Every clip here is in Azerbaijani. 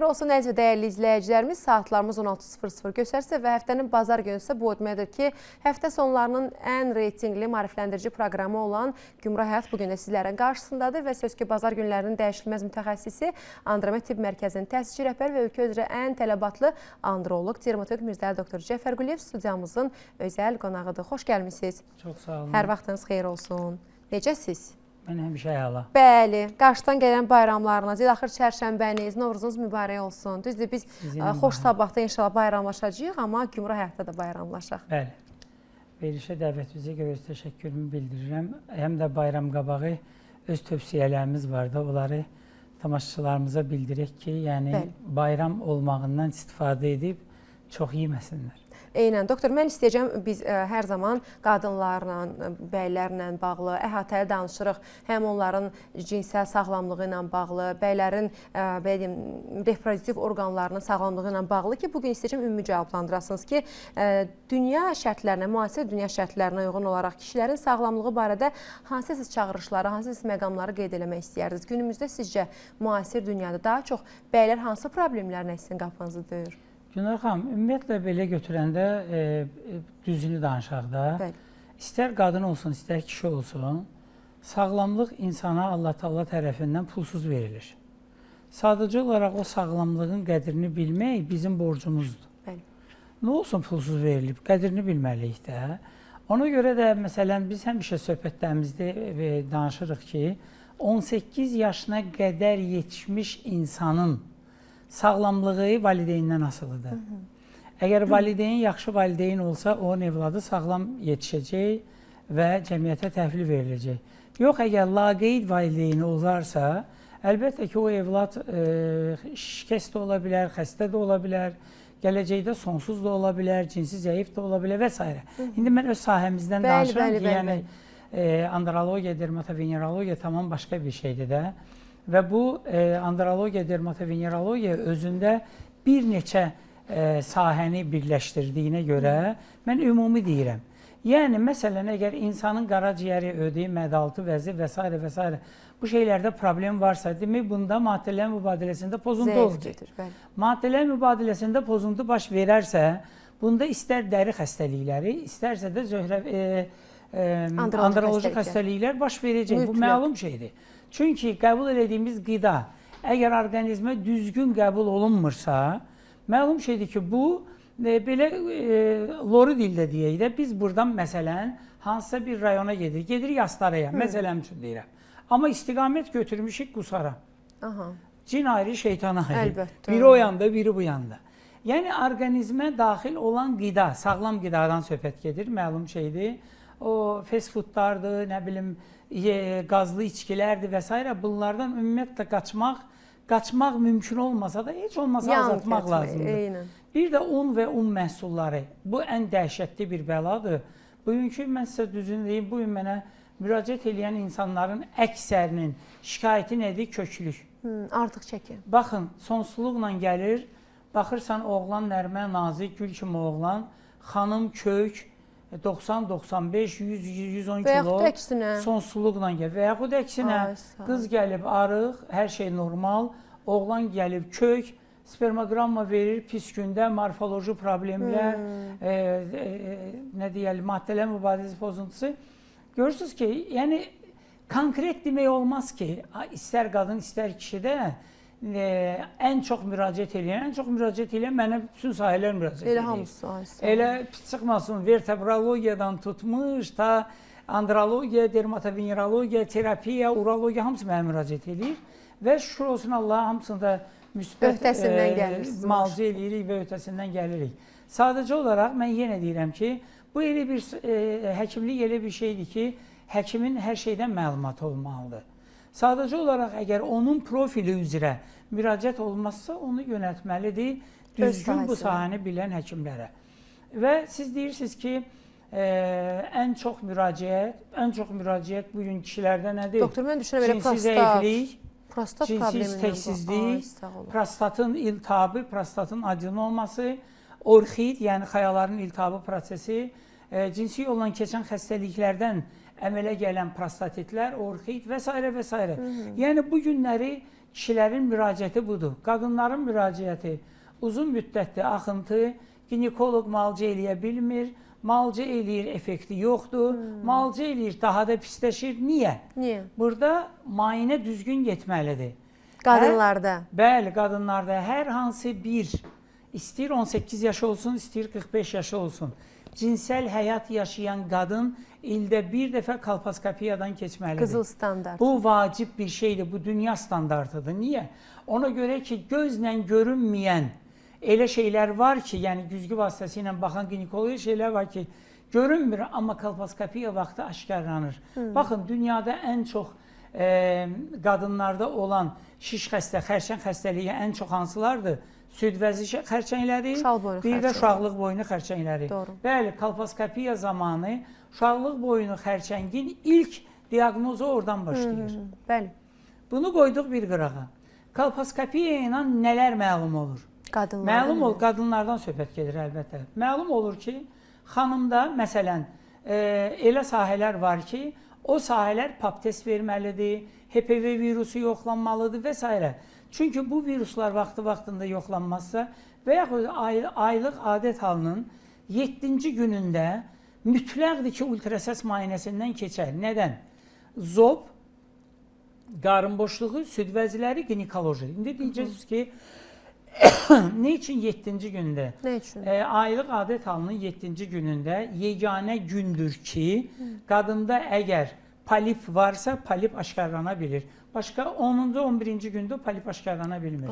olsun əziz və dəyərli izləyicilərimiz, saatlarımız 16:00 göstərsə və həftənin bazar günü isə bu o deməkdir ki, həftə sonlarının ən reytingli maarifləndirici proqramı olan Gümrah Həyat bugün də sizlərin qarşısındadır və söz ki, bazar günlərinin dəyişilməz mütəxəssisi, Andromed Tibb Mərkəzinin təsisçi rəhbər və ölkə üzrə ən tələbatlı androloq, dermatoloq Mirzəli doktor Cəfər Quliyev studiyamızın özəl qonağıdır. Xoş gəlmişsiniz. Çox sağ olun. Hər vaxtınız xeyir olsun. Necəsiz? Mən həmişə əla. Bəli, qarşıdan gələn bayramlarınız, axır çərşənbəniz, Novruzunuz mübarək olsun. Düzdür, biz xoş sabahda inşallah bayramlaşacağıq, amma Gümrah Həyatda da bayramlaşaq. Bəli. Verilişə dəvətinizə görə öz təşəkkürümü bildirirəm. Həm də bayram qabağı öz tövsiyələrimiz var da, onları tamaşaçılarımıza bildirək ki, yəni bayram olmağından istifadə edib çox yeməsinlər. Eynən, doktor, mən istəyəcəm, biz hər zaman qadınlarla, bəylərlə bağlı əhatəli danışırıq. Həm onların cinsəl sağlamlığı ilə bağlı, bəylərin reproduktiv orqanlarının sağlamlığı ilə bağlı ki, bugün istəyəcəm ümumi cavablandırasınız ki, dünya şərtlərinə, müasir dünya şərtlərinə uyğun olaraq kişilərin sağlamlığı barədə hansı siz çağırışları, hansı siz məqamları qeyd eləmək istəyirsiniz? Günümüzdə sizcə müasir dünyada daha çox bəylər hansı problemlərlə sizin qapınızı döyür? Günər xanım, ümumiyyətlə belə götürəndə düzünü danışaq da, istər qadın olsun, istər kişi olsun, sağlamlıq insana Allah-Taala tərəfindən pulsuz verilir. Sadəcə olaraq o sağlamlığın qədrini bilmək bizim borcumuzdur. Nə olsun pulsuz verilib, qədrini bilməliyik də. Ona görə də, məsələn, biz həmişə söhbətlərimizdə danışırıq ki, 18 yaşına qədər yetişmiş insanın sağlamlığı valideynindən asılıdır. Əgər valideyn yaxşı valideyn olsa, onun evladı sağlam yetişəcək və cəmiyyətə təhvil veriləcək. Yox, əgər laqeyd valideyni olarsa, əlbəttə ki, o evlad şikəst də ola bilər, xəstə də ola bilər, gələcəkdə sonsuz da ola bilər, cinsi zəif də ola bilər və s. İndi mən öz sahəmizdən danışıram ki, yəni andrologiya, dermatovenerologiya tamam başqa bir şeydir də. Və bu andrologiya, dermatovenerologiya özündə bir neçə sahəni birləşdirdiyinə görə mən ümumi deyirəm. Yəni, məsələn, əgər insanın qaraciyəri, ödəyi, mədaltı vəzi və s. bu şeylərdə problem varsa, demək, bunda maddələrin mübadiləsində pozuntu olacaq. Maddələrin mübadiləsində pozuntu baş verərsə, bunda istər dəri xəstəlikləri, istərsə də androloji xəstəliklər baş verəcək. Bu məlum şeydir. Çünki qəbul edədiyimiz qida əgər orqanizmə düzgün qəbul olunmursa, məlum şeydir ki, bu belə lori dildə deyək də, biz buradan məsələn hansısa bir rayona gedirik, gedirik Astaraya, məsələm üçün deyirəm. Amma istiqamət götürmüşük Qusara. Cin ayrı, şeytan ayrı. Biri o yanda, biri bu yanda. Yəni, orqanizmə daxil olan qida, sağlam qidadan söhbət gedir, məlum şeydir. O fast foodlardır, nə bilim, qazlı içkilərdir və s. Bunlardan ümumiyyətlə qaçmaq mümkün olmasa da heç olmasa azaltmaq lazımdır. Bir də un və un məhsulları. Bu ən dəhşətli bir bəladır. Bugünkü, mən sizə düzünü deyim, bugün mənə müraciət edən insanların əksərinin şikayəti nədir? Köklük. Artıq çəkin. Baxın, sonsuzluqla gəlir, baxırsan oğlan nərmə, nazik, gül kimi oğlan, xanım kök, 90, 95, 100, 110 kilo sonsuzluqla gəlir. Və yaxud əksinə, qız gəlib arıq, hər şey normal, oğlan gəlib kök, spermogramma verir, pis gündə, morfoloji problemlər, nə deyəlim, maddələr mübadiləsiz pozuntusu. Görürsünüz ki, yəni, konkret demək olmaz ki, istər qadın, istər kişidə ən çox müraciət edən mənə bütün sahələr müraciət edir. Elə hamısı. Elə pis çıxmasın, vertebrologiyadan tutmuş, ta andrologiya, dermatovenerologiya, terapiya, urologiya hamısı mənə müraciət edir. Və şükür olsun Allah, hamısında müsbət müalicə edirik və öhdəsindən gəlirik. Sadəcə olaraq mən yenə deyirəm ki, bu elə bir həkimlik elə bir şeydir ki, həkimin hər şeydən məlumatı olmalıdır. Sadəcə olaraq, əgər onun profili üzrə müraciət olmazsa, onu yönətməlidir düzgün bu sahəni bilən həkimlərə. Və siz deyirsiniz ki, ən çox müraciət bugün kişilərdə nədir? Doktor, mən düşünürəm, elə cinsi zəiflik, cinsi istəksizlik, prostatın iltihabı, prostatın acın olması, orxid, yəni xayaların iltihabı prosesi, cinsi yolla keçən xəstəliklərdən əmələ gələn prostatitlər, orxid və s. və s. Yəni, bu günləri kişilərin müraciəti budur. Qadınların müraciəti uzun müddətli axıntı, ginekoloq müalicə eləyə bilmir, müalicə eləyir, effekti yoxdur, müalicə eləyir, daha da pisləşir. Niyə? Niyə? Burada müayinə düzgün getməlidir. Qadınlarda. Bəli, qadınlarda hər hansı bir, istəyir 18 yaşı olsun, istəyir 45 yaşı olsun, cinsel həyat yaşayan qadın ildə bir dəfə kolposkopiyadan keçməlidir. Qızıl standart. Bu vacib bir şeydir, bu dünya standartıdır. Niyə? Ona görə ki, gözlə görünməyən elə şeylər var ki, yəni güzgü vasitəsilə baxan ginekoloji şeylər var ki, görünmür, amma kolposkopiya vaxtı aşkarlanır. Baxın, dünyada ən çox qadınlarda olan şiş xəstə, xərçəng xəstəliyi ən çox hansılardır? Süd vəzi xərçəngləri, bir də uşaqlıq boynu xərçəngləri. Bəli, kolposkopiya zamanı uşaqlıq boynu xərçəngin ilk diaqnozu oradan başlayır. Bəli. Bunu qoyduq bir qırağa. Kolposkopiya ilə nələr məlum olur? Məlum olur, qadınlardan söhbət gedir əlbəttə. Məlum olur ki, xanımda məsələn elə sahələr var ki, o sahələr pap test verməlidir, HPV virusu yoxlanmalıdır və s. Çünki bu viruslar vaxtında yoxlanmazsa və yaxud aylıq adət halının 7-ci günündə mütləqdir ki, ultrasəs müayinəsindən keçər. Nədən? Zob, qarın boşluğu, süd vəziləri, ginekoloji. İndi deyəcəksiniz ki, nə üçün 7-ci gündə? Nə üçün? Aylıq adət halının 7-ci günündə yeganə gündür ki, qadında əgər polip varsa, polip aşkarlana bilir. Başqa 10-cu, 11-ci gündə polip aşkarlana bilmir.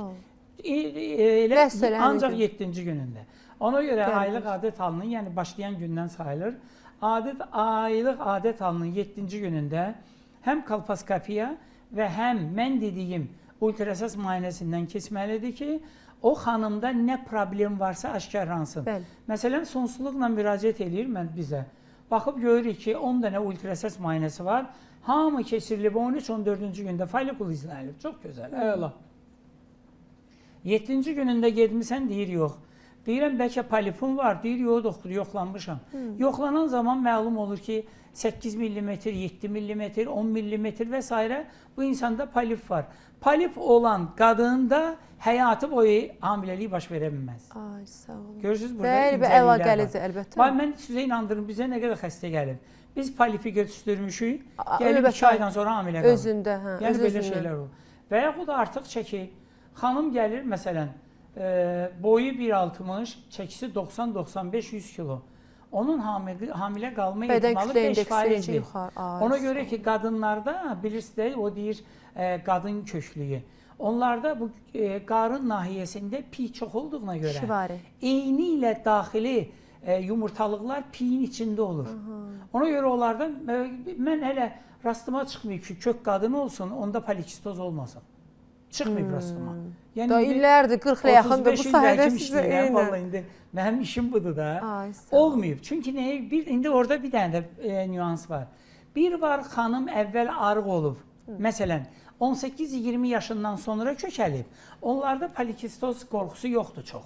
Ancaq 7-ci günündə. Ona görə aylıq adət halının, yəni başlayan gündən sayılır. Aylıq adət halının 7-ci günündə həm kolposkopiya və həm mən dediyim ultrasəs müayinəsindən keçməlidir ki, o xanımda nə problem varsa aşkarlansın. Məsələn, sonsuzluqla müraciət eləyir bizə. Baxıb görürük ki, 10 dənə ultrasəs müayinəsi var. Hamı keçirilib 13-14-cü gündə folikul izlənilib. Çox gözəl, əla. 7-ci günündə gedmirsən, deyir yox. Deyirəm, bəlkə polipum var, deyir yox, doktor, yoxlanmışam. Yoxlanan zaman məlum olur ki, 8 mm, 7 mm, 10 mm və s. bu insanda polip var. Polip olan qadında həyatı boyu hamiləlik baş verə bilməz. Ay, sağ olun. Görürsünüz, burada incəliklər var. Əlbəttə. Mən sizə inandırım, bizə nə qədər xəstə gəlib. Biz polipi götürmüşük, gəlib 2 aydan sonra hamilə qalır. Özündə, hə. Yəni belə şeylər olur. Və yaxud artıq çəki, xanım gəlir, məsələn, boyu 1.60, çəkisi 90-95-100 kilo. Onun hamilə qalma ehtimalı 5%-dir. Ona görə ki, qadınlarda, bilirsiniz, o deyir qadın köklüyü. Onlarda bu qarın nahiyəsində pi çox olduğuna görə eyni ilə daxili yumurtalıqlar piyin içində olur. Ona görə onlarda, mən hələ rastıma çıxmayıb ki, kök qadın olsun, onda polikistoz olmasın. Çıxmayıb rastıma. Da illərdir, 40-lə yaxındır bu sahədə sizə eynən. Vallahi indi mənim işim budur da. Olmayıb. Çünki indi orada bir dənə də nüans var. Bir var, xanım əvvəl arıq olub. Məsələn, 18-20 yaşından sonra kökəlib. Onlarda polikistoz qorxusu yoxdur çox.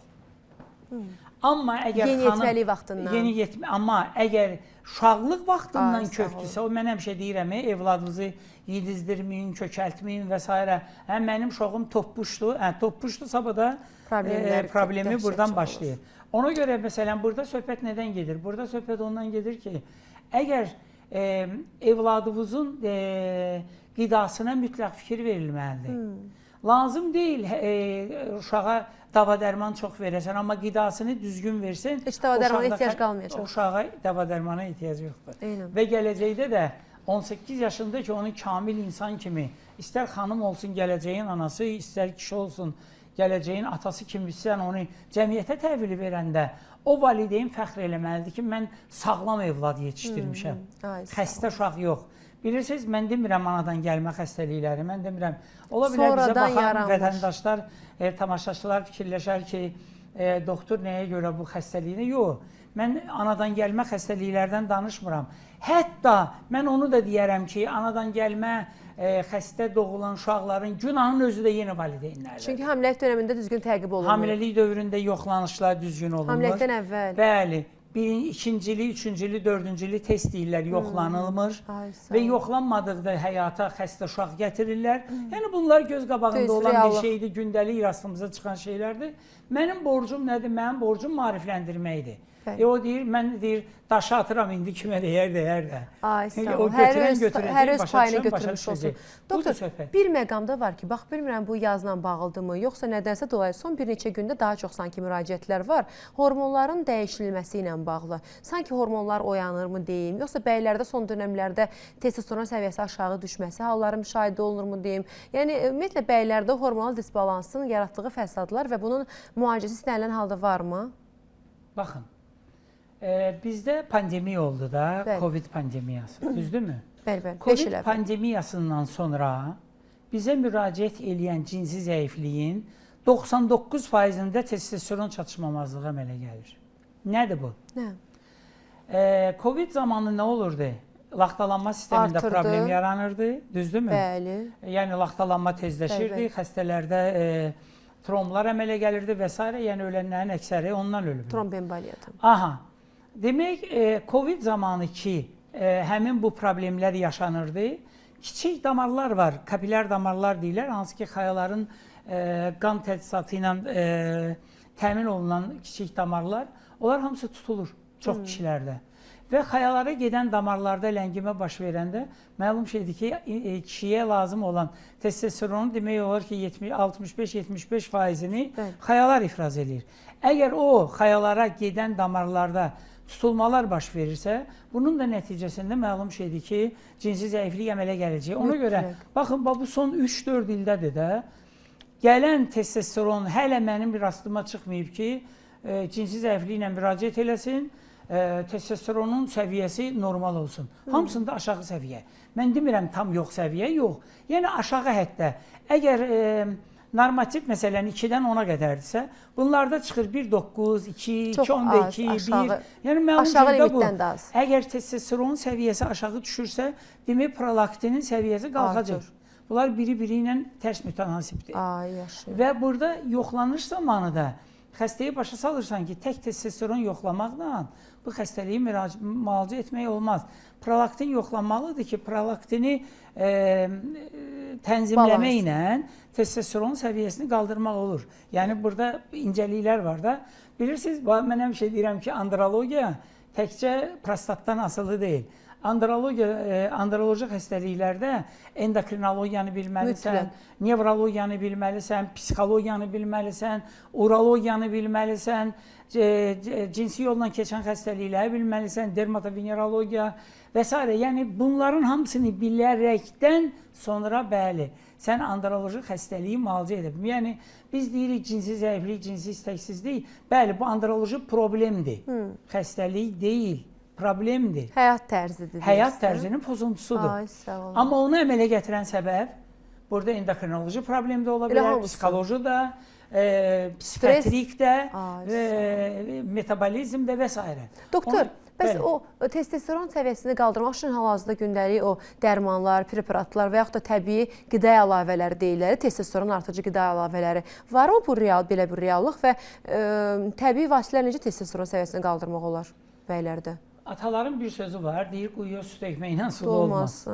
Amma əgər yeniyetməlik vaxtından. Amma əgər uşaqlıq vaxtından kökdürsə, o mən həmişə deyirəm, evladınızı yedizdirməyin, kökəltməyin və s. Mənim uşağım toppuşdur. Toppuşdur, sabada problemi buradan başlayır. Ona görə, məsələn, burada söhbət nədən gedir? Burada söhbət ondan gedir ki, əgər evladınızın qidasına mütləq fikir verilməlidir. Lazım deyil uşağa dava-dərman çox verəsən, amma qidasını düzgün versin. Heç dava-dərmana ehtiyac qalmayacaq. Uşağa dava-dərmana ehtiyac yoxdur. Və gələcəkdə də 18 yaşında ki, onun kamil insan kimi, istər xanım olsun gələcəyin anası, istər kişi olsun gələcəyin atası kimi sən onu cəmiyyətə təhvili verəndə, o valideyn fəxr eləməlidir ki, mən sağlam evlad yetişdirmişəm. Xəstə uşaq yox. Bilirsiniz, mən demirəm anadan gəlmə xəstəlikləri, mən demirəm. Ola bilər bizə baxan vətəndaşlar, tamaşaçılar fikirləşər ki, doktor nəyə görə bu xəstəliyini? Yox, mən anadan gəlmə xəstəliklərdən danışmıram. Hətta mən onu da deyərəm ki, anadan gəlmə xəstə doğulan uşaqların günahının özü də yeni valideynlərdir. Çünki hamiləlik dövründə düzgün təqib olunur. Hamiləlik dövründə yoxlanışlar düzgün olunur. Hamiləlikdən əvvəl. Bəli. ikincili, üçüncülü, dördüncülü test deyirlər, yoxlanılmır və yoxlanmadıqda həyata xəstə uşaq gətirirlər. Yəni bunlar göz qabağında olan bir şeydir, gündəlik rastımıza çıxan şeylərdir. Mənim borcum nədir? Mənim borcum maarifləndirməkdir. O deyir, mən deyir, daşı atıram indi kimə deyər də. Ay sağ ol. O götürən Hər öz payını götürmüş olsun. Doktor, bir məqamda var ki, bax bilmirəm bu yazla bağlıdırmı, yoxsa nədənsə dolayı son bir neçə gündə daha çox sanki müraciətlər var. Hormonların dəyişilməsi ilə bağlı. Sanki hormonlar oyanırmı deyim, yoxsa bəylərdə son dönəmlərdə testosteron səviyyəsi aşağı düşməsi halları müşahidə olunurmu deyim. Yəni ümumiyyətlə bəylərdə hormonal disbalansın yaratdığı fəsadlar və bunun müalicəsi istənilən halda varmı? Baxın. Bizdə pandemiya oldu da, Covid pandemiyası, düzdürmü? Bəli, Covid pandemiyasından sonra bizə müraciət edən cinsi zəifliyin 99%-də testosteron çatışmamazlığı əmələ gəlir. Nədir bu? Nə? Covid zamanı nə olurdu? Laxtalanma sistemində problem yaranırdı, düzdürmü? Bəli. Yəni laxtalanma tezləşirdi, xəstələrdə tromblar əmələ gəlirdi və s. Yəni ölənlərin əksəri ondan ölürdü. Tromboemboliyası. Aha. Demək, Covid zamanı ki, həmin bu problemlər yaşanırdı. Kiçik damarlar var, kapilyar damarlar deyirlər, hansı ki, xayaların qan tədrisatı ilə təmin olunan kiçik damarlar, onlar hamısı tutulur çox kişilərdə. Və xayalara gedən damarlarda ləngimə baş verəndə məlum şeydir ki, kişiyə lazım olan testosteronu demək olar ki, 65-75%-ni xayalar ifraz edir. Əgər o xayalara gedən damarlarda tutulmalar baş verirsə, bunun da nəticəsində məlum şeydir ki, cinsi zəiflik əmələ gələcək. Ona görə, baxın, bu son 3-4 ildədir də, gələn testosteron hələ mənim bir rastıma çıxmayıb ki, cinsi zəifliklə müraciət eləsin, testosteronun səviyyəsi normal olsun. Hamısında aşağı səviyyə. Mən demirəm tam yox səviyyə, yox. Yəni aşağı həddə. Əgər normativ məsələn 2-dən 10-a qədərdirsə, bunlarda çıxır 1.9, 2, 2.2, 1. Yəni məlum şeydə bu. Əgər testosteron səviyyəsi aşağı düşürsə, demək prolaktinin səviyyəsi qalxacaq. Bunlar biri-biri ilə tərs mütənasibdir. Və burada yoxlanış zamanı da xəstəyi başa salırsan ki, tək testosteron yoxlamaqla bu xəstəliyi müalicə etmək olmaz. Prolaktin yoxlanmalıdır ki, prolaktini tənzimləməklə testosteron səviyyəsini qaldırmaq olur. Yəni, burada incəliklər var da. Bilirsiniz, mən həmişə deyirəm ki, andrologiya təkcə prostatdan asılı deyil. Androloji xəstəliklərdə endokrinologiyanı bilməlisən, nevrologiyanı bilməlisən, psixologiyanı bilməlisən, urologiyanı bilməlisən, cinsi yolla keçən xəstəlikləri bilməlisən, dermatovenerologiya və s. Yəni bunların hamısını bilərəkdən sonra bəli, sən androloji xəstəliyi müalicə edə bilir. Yəni biz deyirik cinsi zəiflik, cinsi istəksizlik, bəli bu androloji problemdir, xəstəlik deyil. Problemdir. Həyat tərzidir. Həyat tərzinin pozuntusudur. Ay, sağ olun. Amma onu əmələ gətirən səbəb burada endokrinoloji problem də ola bilər, psixoloji da, psixiatrik də, metabolizm də və s. Doktor, bəs o testosteron səviyyəsini qaldırmaq üçün hal-hazırda gündəlik o dərmanlar, preparatlar və yaxud da təbii qida əlavələri deyirlər, testosteron artıcı qida əlavələri. Var mı bu belə bir reallıq və təbii vasitələr necə testosteron səviyyəsini qaldırmaq olar bəylərdə? Ataların bir sözü var, deyir quyuya su tökməklə sulu olmaz.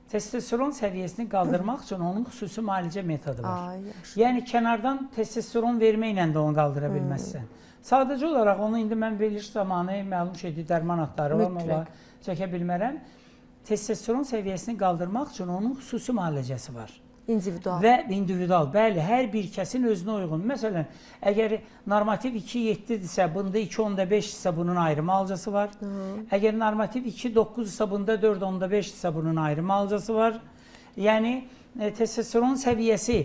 Testosteron səviyyəsini qaldırmaq üçün onun xüsusi müalicə metodu var. Yəni kənardan testosteron verməklə də onu qaldıra bilməzsən. Sadəcə olaraq onu indi mən veriliş zamanı məlum şeydir, dərman adları var, amma çəkə bilmərəm. Testosteron səviyyəsini qaldırmaq üçün onun xüsusi müalicəsi var. İndividual. Və individual, bəli, hər bir kəsin özünə uyğun. Məsələn, əgər normativ 2.7-dirsə, bunda 2.5-dirsə bunun ayrı müalicəsi var. Əgər normativ 2.9-dirsə, bunda 4.5-dirsə bunun ayrı müalicəsi var. Yəni, testosteron səviyyəsi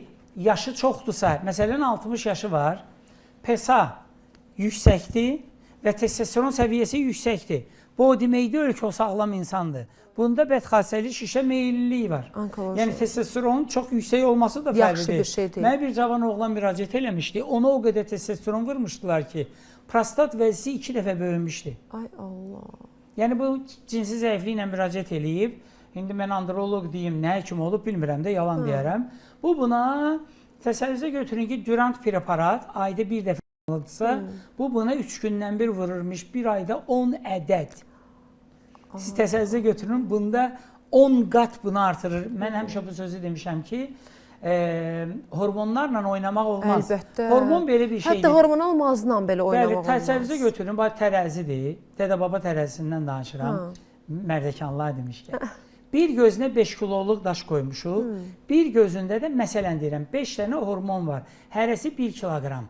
yaşı çoxdursa, məsələn 60 yaşı var, PSA yüksəkdir və testosteron səviyyəsi yüksəkdir. Bu o demək deyil ki, o sağlam insandır. Bunda bədxassəli şişə meyilliliyi var. Yəni testosteronun çox yüksək olması da fərqli deyil. Mənə bir cavan oğlan müraciət eləmişdi. Ona o qədər testosteron vurmuşdular ki, prostat vəzisi 2 dəfə böyümüşdü. Ay Allah. Yəni bu cinsi zəifliklə müraciət eləyib. İndi mən androloq deyim, nə kim olub bilmirəm də, yalan deyərəm. Bu buna təsəvvürə götürün ki, Durant preparat ayda bir dəfə bu buna 3 gündən bir vururmuş, bir ayda 10 ədəd. Siz təsəvvürə götürün, bunda 10 qat bunu artırır. Mən həmişə bu sözü demişəm ki, hormonlarla oynamaq olmaz. Əlbəttə. Hormon belə bir şeydir. Hətta hormonal mazla belə oynamaq olmaz. Təsəvvürə götürün, bax tərəzidir. Dədə-baba tərəzisindən danışıram. Mərdəkanlar demişkən. Bir gözünə 5 kiloluq daş qoymuşuq. Bir gözündə də, məsələn deyirəm, 5 dənə hormon var. Hərəsi 1 kiloqram.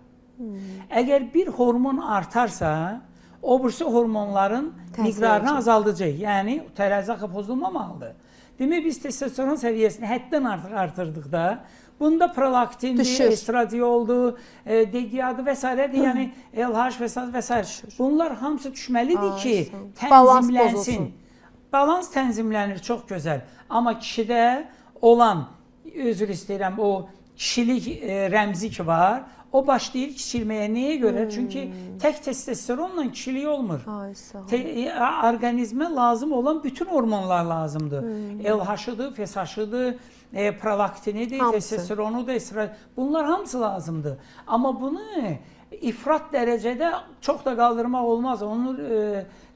Əgər bir hormon artarsa, o birisi hormonların miqdarını azaldacaq. Yəni, tərəzi axı pozulmamalıdır. Demək, biz testosteron səviyyəsini həddən artıq artırdıqda, bunda prolaktindir, estradioldur, DGA-dır və s. Yəni, LH və s. Bunlar hamısı düşməlidir ki, tənzimlənsin. Balans tənzimlənir, çox gözəl. Amma kişidə olan, özür istəyirəm, o kişilik rəmzi ki var, o başlayır kiçilməyə. Nəyə görə? Çünki tək testosteronla kişilik olmur. Orqanizmə lazım olan bütün hormonlar lazımdır. LH-ıdır, FSH-ıdır, prolaktinidir, testosteronudur, bunlar hamısı lazımdır. Amma bunu ifrat dərəcədə çox da qaldırmaq olmaz. Onun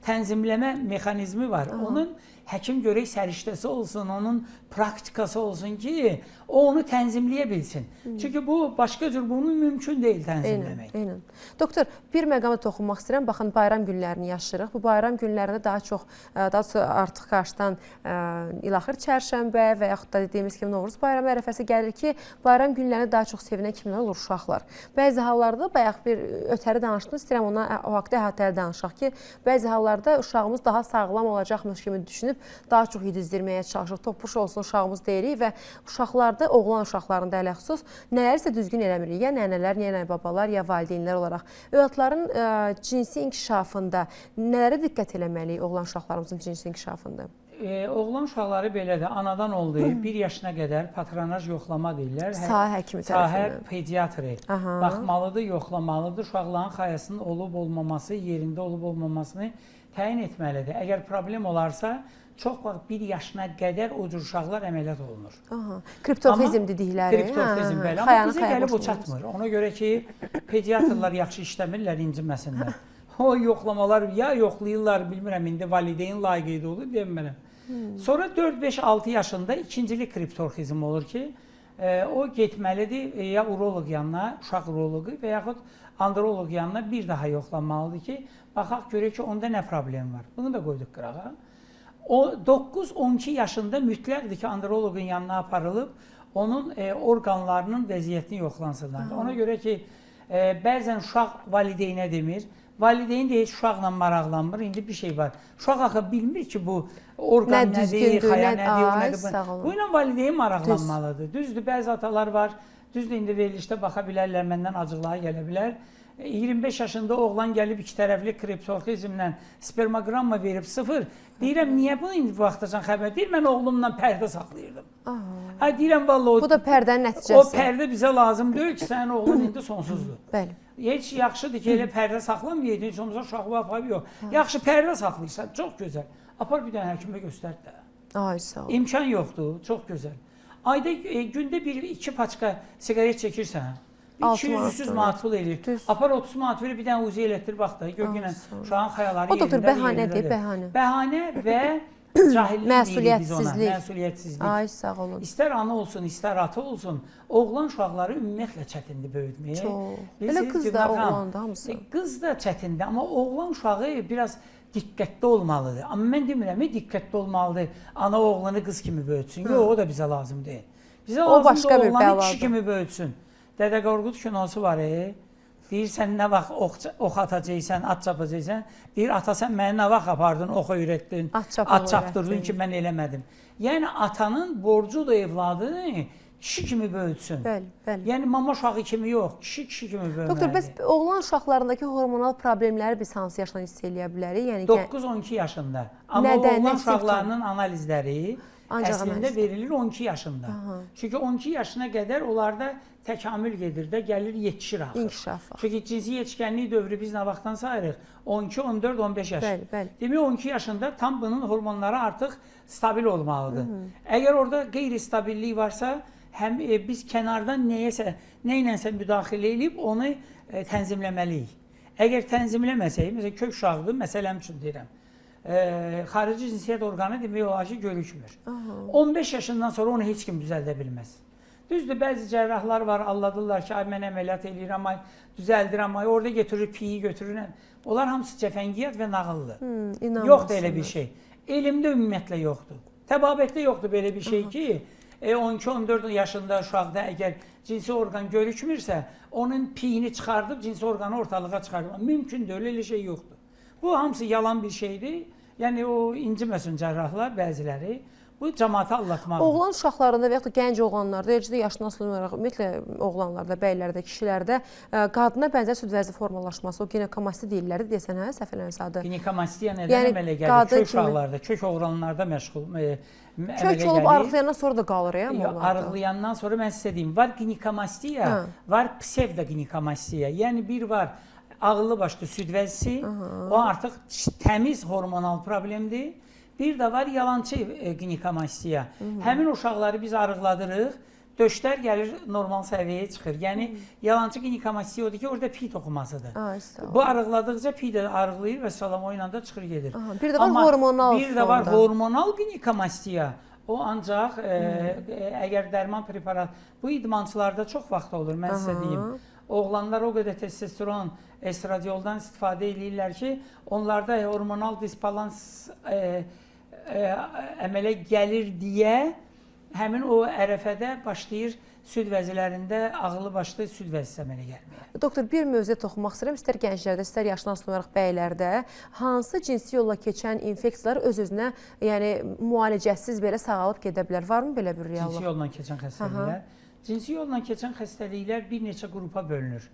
tənzimləmə mexanizmi var. Onun həkim görək səriştəsi olsun, onun praktikası olsun ki, o onu tənzimləyə bilsin. Çünki bu, başqa cür bunu mümkün deyil tənzimləmək. Eynən. Doktor, bir məqama toxunmaq istəyirəm. Baxın, bayram günlərini yaşayırıq. Bu bayram günlərində daha çox artıq qarşıdan ilaxır çərşənbə və yaxud da dediyimiz kimi Novruz bayramı ərəfəsi gəlir ki, bayram günlərini daha çox sevinən kimlər olur? Uşaqlar. Bəzi hallarda, bayaq bir ötəri danışdınız, istəyirəm ona o haqda əhatəli danışaq ki, bəzi hallarda uşağımız daha sağlam olacaqmış kimi düşünüb, daha çox yedizdirməyə çalışır, topuş olsun uşağımız deyirik və uşaqlarda, oğlan uşaqlarında ələxüsus nələrsə düzgün eləmirik. Ya nənələr, ya babalar, ya valideynlər olaraq. Övladların cinsi inkişafında nələrə diqqət eləməliyik oğlan uşaqlarımızın cinsi inkişafında? Oğlan uşaqları belədir, anadan olduğu 1 yaşına qədər patronaj yoxlama deyirlər. Sahə həkimi tərəfindən. Sahə pediatri baxmalıdır, yoxlamalıdır. Uşaqların xayasının olub-olmaması, yerində olub-olmamasını təyin etməlidir. Əgər problem olarsa, çox vaxt 1 yaşına qədər o cür uşaqlar əməliyyat olunur. Kriptorxizm dedikləri. Kriptorxizm, bəli. Amma bizə gəlib o çatmır. Ona görə ki, pediatrlar yaxşı işləmirlər, inciməsinlər. O yoxlamalar, ya yoxlayırlar, bilmirəm, indi valideyn layiqiydi olur, deyəm mənəm. Sonra 4-5-6 yaşında ikincilik kriptorxizm olur ki, o getməlidir ya uroloq yanına, uşaq uroloqu və yaxud androloq yanına bir daha yoxlanmalıdır ki, baxaq görək ki, onda nə problem var. Bunu da qoyduq qırağa. O 9-12 yaşında mütləqdir ki, androloqun yanına aparılıb, onun orqanlarının vəziyyətini yoxlansınlar. Ona görə ki, bəzən uşaq valideynə demir, valideyn deyir, uşaqla maraqlanmır, indi bir şey var. Uşaq axı bilmir ki, bu orqan nədir, xaya nədir, o nədir. Bu ilə valideyn maraqlanmalıdır. Düzdür, bəzi atalar var, düzdür, indi verilişdə baxa bilərlər, məndən acıqlığa gələ bilər. 25 yaşında oğlan gəlib 2 tərəfli kriptorxizmlə spermogramma verib 0. Deyirəm, niyə bunu indi vaxtacan xəbər? Deyir, mən oğlumla pərdə saxlayırdım. Deyirəm, valla bu da pərdənin nəticəsi. O pərdə bizə lazım deyil ki, sənin oğlun indi sonsuzdur. Bəli. Heç yaxşıdır ki, elə pərdə saxlamayıydın, heç olmasa uşağı var, yox. Yaxşı, pərdə saxlayırsan, çox gözəl. Apar bir dənə həkimə göstər də. Ay, sağ ol. İmkan yoxdur, çox gözəl. Ayda, gündə 1-2 paçka siqaret çəkirsən, 200-300 manat pul eləyir. Apar 30 manat verir, bir dənə uzi elətdir, bax da, görgünə uşağın xəyaları yerindədir. O doktor, bəhanədir, bəhanə. Bəhanə və cahillik deyirik biz ona, məsuliyyətsizlik. Ay, sağ olun. İstər ana olsun, istər ata olsun, oğlan uşaqları ümumiyyətlə çətindir böyütməyə. Çox. Elə qız da, oğlan da hamısı. Qız da çətindir, amma oğlan uşağı biraz diqqətli olmalıdır. Amma mən demirəm, diqqətli olmalıdır, ana oğlanı qız kimi böyütsün. Yox, o da bizə lazım deyil. Bizə lazımdır oğlanı kişi kimi böyütsün. Dədə Qorqud kinosu var, deyir, sən nə vaxt ox atacaqsan, at çapacaqsan, deyir, ata sən məni nə vaxt apardın, ox öyrətdin, at çapdırdın ki, mən eləmədim. Yəni, atanın borcudur evladını kişi kimi böyütsün. Bəli, bəli. Yəni, mama uşağı kimi yox, kişi kimi böyüməlidir. Doktor, bəs oğlan uşaqlarındakı hormonal problemləri biz hansı yaşdan hiss eləyə bilərik? 9-12 yaşında. Amma oğlan uşaqlarının analizləri əslində verilir 12 yaşında. Çünki 12 yaşına qədər onlarda təkamül gedir də, gəlir yetişir axı. İnkişaf. Çünki cinsi yetişkənlik dövrü biz nə vaxtdan sayırıq? 12, 14, 15 yaş. Demək 12 yaşında tam bunun hormonları artıq stabil olmalıdır. Əgər orada qeyri-stabillik varsa, həm biz kənardan nəyləsə müdaxilə edib onu tənzimləməliyik. Əgər tənzimləməsək, məsələn, kök uşaqdır, məsələm üçün deyirəm, xarici cinsiyyət orqanı demək olar ki, görükmür. 15 yaşından sonra onu heç kim düzəldə bilməz. Düzdür, bəzi cərrahlar var, alladırlar ki, ay mən əməliyyat eləyirəm, ay düzəldirəm, ay orada götürür, piyi götürür. Onlar hamısı cəfəngiyyat və nağıldır. Yoxdur elə bir şey. Elmdə ümumiyyətlə yoxdur. Təbabətdə yoxdur belə bir şey ki, 12-14 yaşında uşaqda əgər cinsi orqan görükmürsə, onun piyini çıxardıb cinsi orqanı ortalığa çıxardıb. Mümkün deyil, elə şey yoxdur. Bu hamısı yalan bir şeydir. Yəni o inciməsin cərrahlar bəziləri. Bu cəmaatı allatmaqdır. Oğlan uşaqlarında və ya da gənc oğlanlarda, eləcə də yaşına asılı ümumiyyətlə oğlanlarda, bəylərdə, kişilərdə qadına bənzər süd vəzi formalaşması, o ginekomasti deyirlər, deyəsən, hə, səhv eləmirəmsə adı. Ginekomastiya nədən əmələ gəlir? Kök uşaqlarda, kök oğlanlarda məşğul əmələ gəlir. Kök olub arıqlayandan sonra da qalır ya onlarda. Arıqlayandan sonra mən sizə deyim, var ginekomastiya, var psevdoginekomastiya. Yəni bir var ağıllı başlı süd vəzisi, o artıq təmiz hormonal problemdir. Bir də var yalançı ginekomastiya. Həmin uşaqları biz arıqladırıq, döşlər gəlir normal səviyyəyə çıxır. Yəni yalançı ginekomastiya odur ki, orada piy toxumasıdır. Bu arıqladıqca piy də arıqlayır və salam o ilə də çıxır gedir. Bir də var hormonal. Bir də var hormonal ginekomastiya. O ancaq əgər dərman preparat, bu idmançılarda çox vaxt olur, mən sizə deyim. Oğlanlar o qədər testosteron, estradioldan istifadə edirlər ki, onlarda hormonal disbalans əmələ gəlir deyə həmin o ərəfədə başlayır süd vəzilərində ağıllı başlı süd vəzisi əmələ gəlməyə. Doktor, bir mövzuya toxunmaq istəyirəm. İstər gənclərdə, istər yaşına asılı olaraq bəylərdə hansı cinsi yolla keçən infeksiyalar öz-özünə, yəni müalicəsiz belə sağalıb gedə bilər? Varmı belə bir reallıq? Cinsi yolla keçən xəstəliklər. Cinsi yolla keçən xəstəliklər bir neçə qrupa bölünür.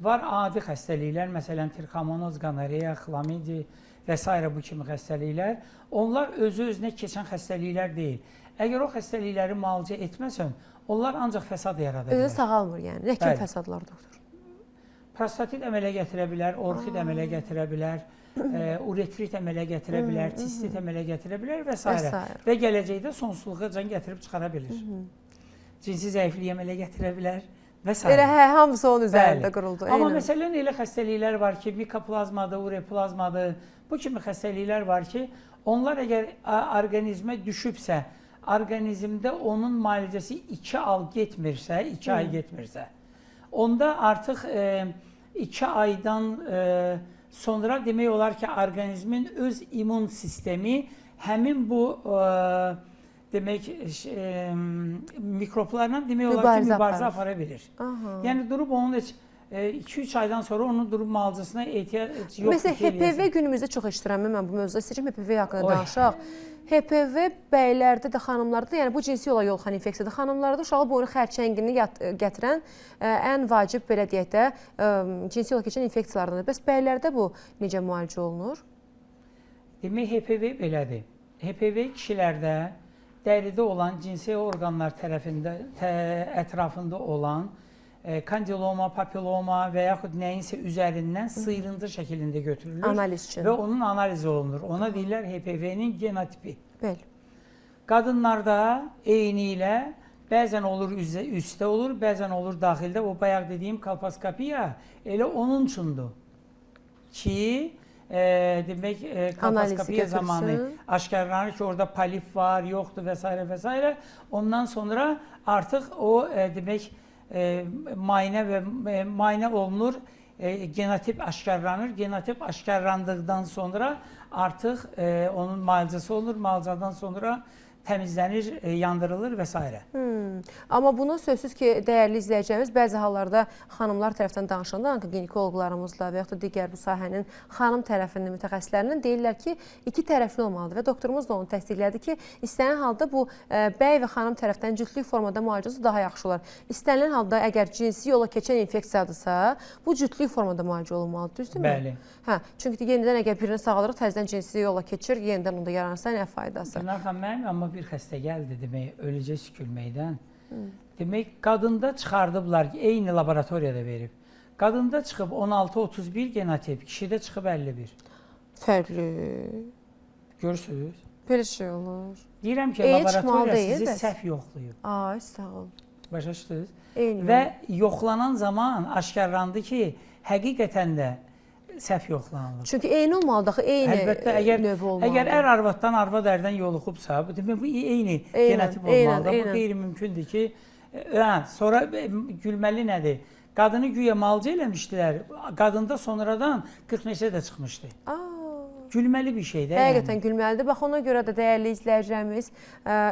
Var adi xəstəliklər, məsələn, trixomonoz, gonoreya, xlamidi və s. bu kimi xəstəliklər. Onlar özü-özünə keçən xəstəliklər deyil. Əgər o xəstəlikləri müalicə etməsən, onlar ancaq fəsad yarada bilər. Özü sağalmır yəni. Nə kimi fəsadlar, doktor? Prostatit əmələ gətirə bilər, orxid əmələ gətirə bilər, uretrit əmələ gətirə bilər, sistit əmələ gətirə bilər və s. Və gələcəkdə sonsuzluğa can gətirib çıxara bilir. Cinsi zəifliyi əmələ gətirə bilər və s. Elə hamısı onun üzərində quruldu. Amma məsələn elə xəstəliklər var ki, mikoplazmadır, ureplazmadır, bu kimi xəstəliklər var ki, onlar əgər orqanizmə düşübsə, orqanizmdə onun müalicəsi 2 ay getmirsə, onda artıq 2 aydan sonra demək olar ki, orqanizmin öz immun sistemi həmin bu demək mikroplarla demək olar ki, mübarizə apara bilir. Yəni durub onun 2-3 aydan sonra onun durub müalicəsinə ehtiyac yoxdur. Məsələn, HPV günümüzdə çox eşidirəm, mən bu mövzuda istəyirəm HPV haqqında danışaq. HPV bəylərdə də, xanımlarda da, yəni bu cinsi yolla yoluxan infeksiyadır. Xanımlarda uşağı boyun xərçəngini gətirən ən vacib, belə deyək də, cinsi yolla keçən infeksiyalardır. Bəs bəylərdə bu necə müalicə olunur? Demək, HPV belədir. HPV kişilərdə dəridə olan cinsi orqanlar ətrafında olan kandiloma, papiloma və yaxud nəyinsə üzərindən sıyrıntı şəklində götürülür. Analiz üçün. Və onun analizi olunur. Ona deyirlər HPV-nin genotipi. Bəli. Qadınlarda eyni ilə bəzən olur üstdə olur, bəzən olur daxildə. O bayaq dediyim kolposkopiya elə onun üçündür ki, demək kolposkopiya zamanı aşkarlanır ki, orada polip var, yoxdur və s. və s. Ondan sonra artıq o demək müayinə olunur, genotip aşkarlanır. Genotip aşkarlandıqdan sonra artıq onun müalicəsi olunur. Müalicədən sonra təmizlənir, yandırılır və s. Amma bunu sözsüz ki, dəyərli izləyəcəyimiz bəzi hallarda xanımlar tərəfdən danışanda, ginekoloqlarımızla və yaxud da digər bu sahənin xanım tərəfinin mütəxəssislərindən deyirlər ki, 2 tərəfli olmalıdır və doktorumuz da onu təsdiqlədi ki, istənilən halda bu bəy və xanım tərəfdən cütlük formada müalicəsi daha yaxşı olar. İstənilən halda əgər cinsi yola keçən infeksiyadırsa, bu cütlük formada müalicə olunmalıdır, düzdürmü? Bəli. Çünki yenidən əgər birini sağalırıq, təzədən cinsi yola keçir, yenidən onda yaranırsa nə faydası? Günar xanım, mənim amma bir xəstə gəldi demək, öləcək sükülməkdən. Demək, qadında çıxardıblar, eyni laboratoriyada verib. Qadında çıxıb 16-31 genotip, kişidə çıxıb 51. Fərqli. Görürsünüz? Belə şey olur. Deyirəm ki, laboratoriya sizi səhv yoxlayıb. Ay, sağ ol. Başa düşdünüz? Eyni. Və yoxlanan zaman aşkarlandı ki, həqiqətən də səhv yoxlanılır. Çünki eyni olmalıdır axı, eyni Əlbəttə, növ olmalıdır. əgər ər arvaddan arvad ərdən yoluxubsa, demək bu eyni genotip olmalıdır. Bu qeyri-mümkündür ki, sonra gülməli nədir? Qadını güya malcı eləmişdilər, qadında sonradan 40 neçə də çıxmışdı. Gülməli bir şeydir. Həqiqətən gülməlidir. Bax, ona görə də dəyərli izləyicilərimiz,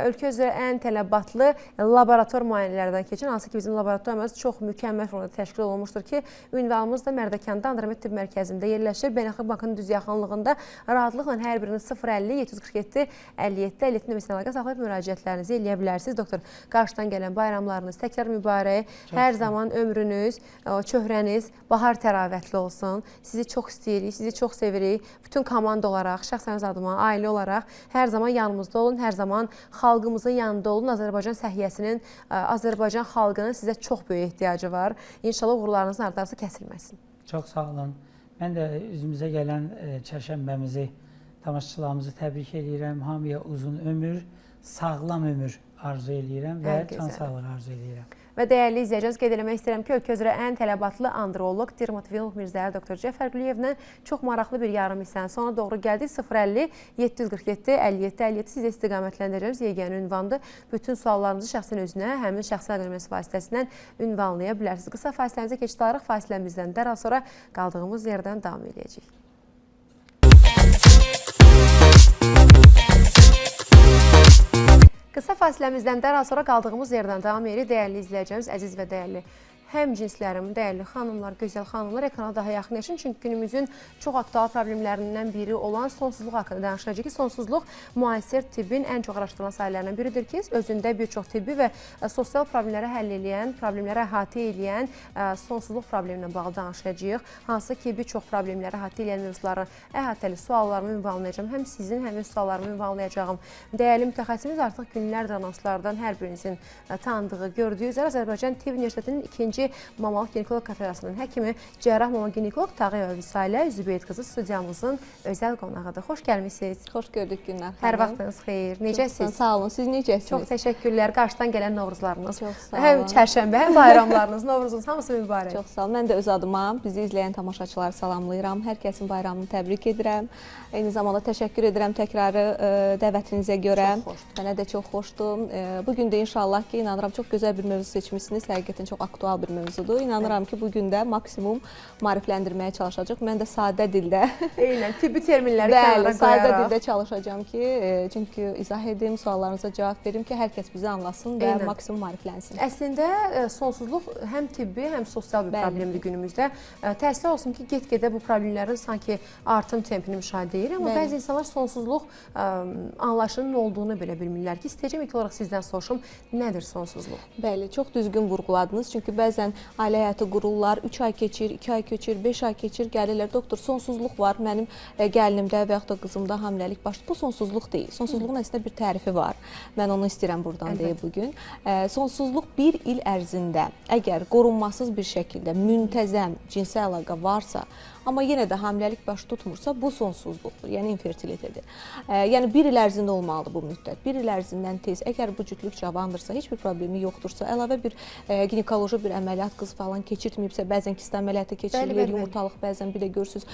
ölkə üzrə ən tələbatlı laborator müayinələrdən keçin. Hansı ki, bizim laboratoriyamız çox mükəmməl formada təşkil olunmuşdur ki, ünvanımız da Mərdəkanda Andromet Tibb Mərkəzində yerləşir. Beynəlxalq Bankın düz yaxınlığında rahatlıqla hər biriniz 050 747 57 57 nömrəsinə əlaqə saxlayıb müraciətlərinizi eləyə bilərsiniz. Doktor, qarşıdan gələn bayramlarınız təkrar mübarək. Hər zaman ömrünüz, çöhrəniz bahar təravətli olsun. Sizi çox istəyirik, sizi çox sevirik. Bütün komanda olaraq, şəxsəniz adıma, ailə olaraq hər zaman yanımızda olun, hər zaman xalqımızın yanında olun. Azərbaycan səhiyyəsinin, Azərbaycan xalqının sizə çox böyük ehtiyacı var. İnşallah uğurlarınızın ardarsa kəsilməsin. Çox sağ olun. Mən də üzümüzə gələn çərşənbəmizi, tamaşaçılarımızı təbrik edirəm. Hamıya uzun ömür, sağlam ömür arzu edirəm və can sağlığı arzu edirəm. Və dəyərli izləyiciniz, qeyd eləmək istəyirəm ki, ölkə üzrə ən tələbatlı androloq, dermatoloq Mirzəli doktor Cəfər Quliyevlə çox maraqlı bir yarım hissənin sona doğru gəldik. 050 747 57 57 sizə istiqamətləndirəcəyimiz yeganə ünvandır. Bütün suallarınızı şəxsin özünə, həmin şəxsi əlaqələrimiz vasitəsindən ünvanlaya bilərsiniz. Qısa fasiləmizə keçilərək fasiləmizdən dərhal sonra qaldığımız yerdən davam edəcəyik. Qısa fasiləmizdən dərhal sonra qaldığımız yerdən davam edirik. Dəyərli izləyəcəyimiz, əziz və dəyərli həm cinslərim, dəyərli xanımlar, gözəl xanımlar ekrana daha yaxın yaşayın. Çünki günümüzün çox aktual problemlərindən biri olan sonsuzluq haqqında danışacağıq ki, sonsuzluq müasir tibbin ən çox araşdırılan sahələrindən biridir ki, özündə bir çox tibbi və sosial problemləri həll edən, problemləri əhatə edən sonsuzluq probleminə bağlı danışacağıq. Hansı ki, bir çox problemləri əhatə edən mövzuların əhatəli suallarımı ünvanlayacağım. Həm sizin, həm öz suallarımı ünvanlayacağım. Dəyərli mütəxəssisimiz artıq günlərdir anonslardan hər birinizin tanıdığı, gördüyü üzrə Azərbaycan Tibb Universitetinin ikinci Mamalıq Ginekoloq Kafedrasının həkimi, cərrah mama ginekoloq Tağıyeva Vüsalə Zübeyt qızı studiyamızın özəl qonağıdır. Xoş gəlmişsiniz. Xoş gördük Günlər. Hər vaxtınız xeyir. Necəsiniz? Sağ olun. Siz necəsiniz? Çox təşəkkürlər. Qarşıdan gələn Novruzlarınız. Çox sağ olun. Həm çərşənbə, həm bayramlarınız, Novruzunuz hamısı mübarək. Çox sağ olun. Mən də öz adıma bizi izləyən tamaşaçıları salamlayıram. Hər kəsin bayramını təbrik edirəm. Eyni zamanda təşəkkür edirəm təkrarı dəvətinizə görə. Mənə də çox xoşdur. Bugün də inşallah ki, inanıram çox gözəl bir mövzu seçmisiniz. Həqiqətən çox aktual bir mövzudur. İnanıram ki, bugün də maksimum maarifləndirməyə çalışacaq. Mən də sadə dildə Eynən, tibbi terminləri kənara qoyaraq. Sadə dildə çalışacağam ki, çünki izah edim, suallarınıza cavab verim ki, hər kəs bizi anlasın və maksimum maariflənsin. Əslində sonsuzluq həm tibbi, həm sosial bir problemdir günümüzdə. Təəssüf olsun ki, get-gedə bu problemlərin sanki artım tempini müşahidə edir, amma bəzi insanlar sonsuzluq anlayışının nə olduğunu belə bilmirlər ki, istəyəcəm ilk olaraq sizdən soruşum, nədir sonsuzluq? Bəli, çox düzgün vurğuladınız. Çünki bəzən ailə həyatı qururlar, 3 ay keçir, 2 ay keçir, 5 ay keçir, gəlirlər, doktor, sonsuzluq var, mənim gəlinimdə və yaxud da qızımda hamiləlik başlayır. Bu sonsuzluq deyil. Sonsuzluğun əslində bir tərifi var. Mən onu istəyirəm buradan deyib bugün. Sonsuzluq bir il ərzində əgər qorunmasız bir şəkildə müntəzəm cinsi əlaqə varsa, amma yenə də hamiləlik baş tutmursa, bu sonsuzluqdur, yəni infertilitedir. Yəni bir il ərzində olmalıdır bu müddət. Bir il ərzindən tez, əgər bu cütlük cavandırsa, heç bir problemi yoxdursa, əlavə bir ginekoloji bir əməliyyat qız falan keçirtməyibsə, bəzən kist əməliyyatı keçirilir, yumurtalıq bəzən bir də görürsünüz,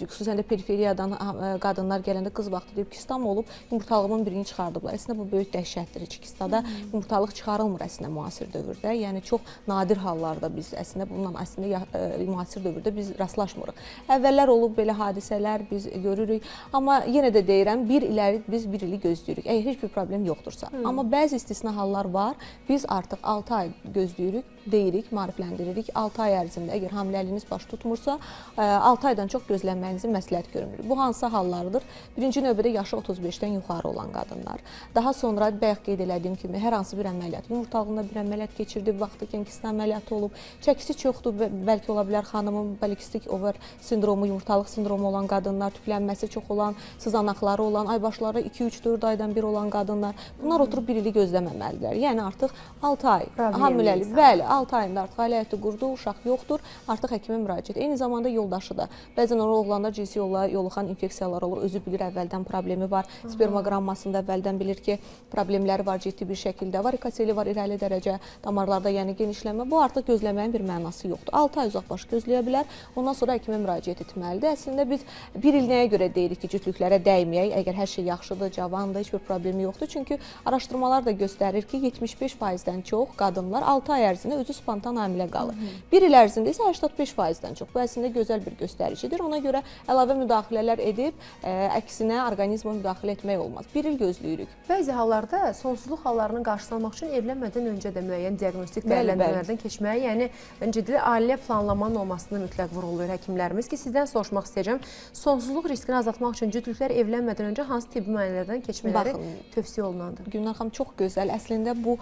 xüsusən də periferiyadan qadınlar gələndə qız vaxtı deyib, kistam olub, yumurtalığımın birini çıxardıblar. Əslində bu böyük dəhşətdir. Kistada yumurtalıq çıxarılmır əslində müasir dövrdə. Yəni çox nadir hallarda biz əslində bununla müasir dövrdə biz rastlaşmırıq. Əvvəllər olub belə hadisələr biz görürük, amma yenə də deyirəm, bir iləri biz bir ili gözləyirik, əgər heç bir problem yoxdursa. Amma bəzi istisna hallar var, biz artıq 6 ay gözləyirik, deyirik, maarifləndiririk. 6 ay ərzində əgər hamiləliyiniz baş tutmursa, 6 aydan çox gözlənməyinizi məsləhət görmürük. Bu hansı hallardır? Birinci növbədə yaşı 35-dən yuxarı olan qadınlar. Daha sonra bayaq qeyd elədiyim kimi hər hansı bir əməliyyat, yumurtalığında bir əməliyyat keçirdi, vaxtıkən kist əməliyyatı olub, çəkisi çoxdur, bəlkə ola bilər xanımın polikistik over sindromu, yumurtalıq sindromu olan qadınlar, tüklənməsi çox olan, sızanaqları olan, aybaşları 2-3-4 aydan bir olan qadınlar, bunlar oturub bir ili gözləməməlidirlər. Yəni artıq 6 ay hamiləlik, bəli, 6 ay ayında artıq ailə həyatı qurdu, uşaq yoxdur, artıq həkimə müraciət. Eyni zamanda yoldaşı da. Bəzən oğlanlar cinsi yolla yoluxan infeksiyalar olur, özü bilir əvvəldən problemi var, spermogrammasında əvvəldən bilir ki, problemləri var, ciddi bir şəkildə, varikoseli var, irəli dərəcə damarlarda, yəni genişlənmə. Bu artıq gözləməyin bir mənası yoxdur. 6 ay uzaq baş gözləyə bilər, ondan sonra həkimə müraciət etməlidir. Əslində biz bir il nəyə görə deyirik ki, cütlüklərə dəyməyək, əgər hər şey yaxşıdır, cavandır, heç bir problemi yoxdur. Çünki araşdırmalar da göstərir ki, 75%-dən çox qadınlar 6 ay ərzində özü spontan hamilə qalır. Bir il ərzində isə 85%-dən çox. Bu əslində gözəl bir göstəricidir. Ona görə əlavə müdaxilələr edib, əksinə orqanizmə müdaxilə etmək olmaz. Bir il gözləyirik. Bəzi hallarda sonsuzluq hallarının qarşısını almaq üçün evlənmədən öncə də müəyyən diaqnostik dəyərləndirmələrdən keçməyə, yəni ciddi ailə planlamanın olmasını mütləq vurğulayır həkimlərimiz ki, sizdən soruşmaq istəyəcəm. Sonsuzluq riskini azaltmaq üçün cütlüklər evlənmədən öncə hansı tibbi müayinələrdən keçmələri tövsiyə olunandır? Gülnar xanım, çox gözəl. Əslində bu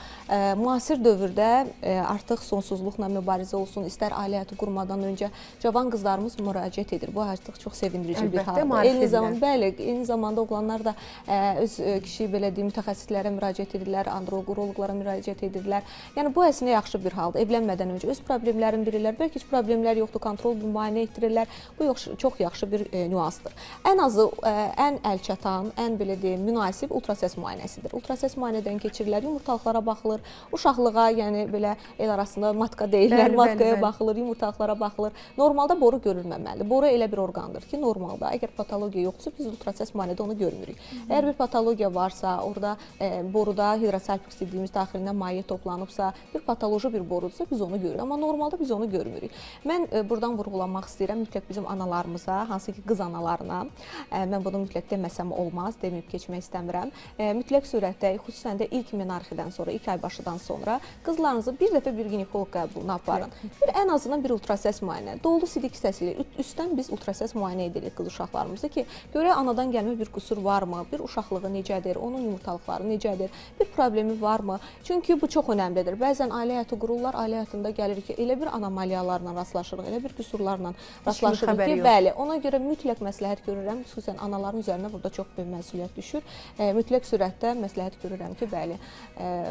müasir dövrdə artıq sonsuzluqla mübarizə olsun, istər ailə həyatı qurmadan öncə cavan qızlarımız müraciət edir. Bu artıq çox sevindirici bir haldır. Eyni zamanda oğlanlar da öz kişi belə deyim mütəxəssislərə müraciət edirlər, androloqlara müraciət edirlər. Yəni bu əslində yaxşı bir haldır. Evlənmədən öncə öz problemlərini bilirlər. Bəlkə heç problemlər yoxdur, kontrol bir müayinə etdirirlər. Bu çox yaxşı bir nüansdır. Ən azı ən əlçatan, ən belə deyim münasib ultrasəs müayinəsidir. Ultrasəs müayinədən keçirilir, yumurtalıqlara baxılır, uşaqlığa, yəni belə el arasında matka deyirlər, matkaya baxılır, yumurtalıqlara baxılır. Normalda boru görülməməlidir. Boru elə bir orqandır ki, normalda əgər patologiya yoxdursa biz ultrasəs müayinədə onu görmürük. Əgər bir patologiya varsa, orada boruda hidrosalpinks dediyimiz daxilindən maye toplanıbsa, bir patoloji bir borudursa biz onu görürük. Amma normalda biz onu görmürük. Mən buradan vurğulamaq istəyirəm mütləq bizim analarımıza, hansı ki qız analarına, mən bunu mütləq deməsəm olmaz, deməyib keçmək istəmirəm. Mütləq surətdə, xüsusən də ilk menarxidən sonra, ilk aybaşıdan sonra qızlarınızı bir dəfə bir ginekoloq qəbuluna aparın. Ən azından bir ultrasəs müayinə. Doğulu sidik hissəsi ilə üstdən biz ultrasəs müayinə edirik qız uşaqlarımızı ki, görək anadan gəlmə bir qüsur varmı, bir uşaqlığı necədir, onun yumurtalıqları necədir, bir problemi varmı? Çünki bu çox önəmlidir. Bəzən ailə həyatı qururlar, ailə həyatında gəlir ki, elə bir anomaliyalarla rastlaşırıq, elə bir qüsurlarla rastlaşırıq ki, bəli, ona görə mütləq məsləhət görürəm, xüsusən anaların üzərinə burada çox böyük məsuliyyət düşür. Mütləq surətdə məsləhət görürəm ki, bəli,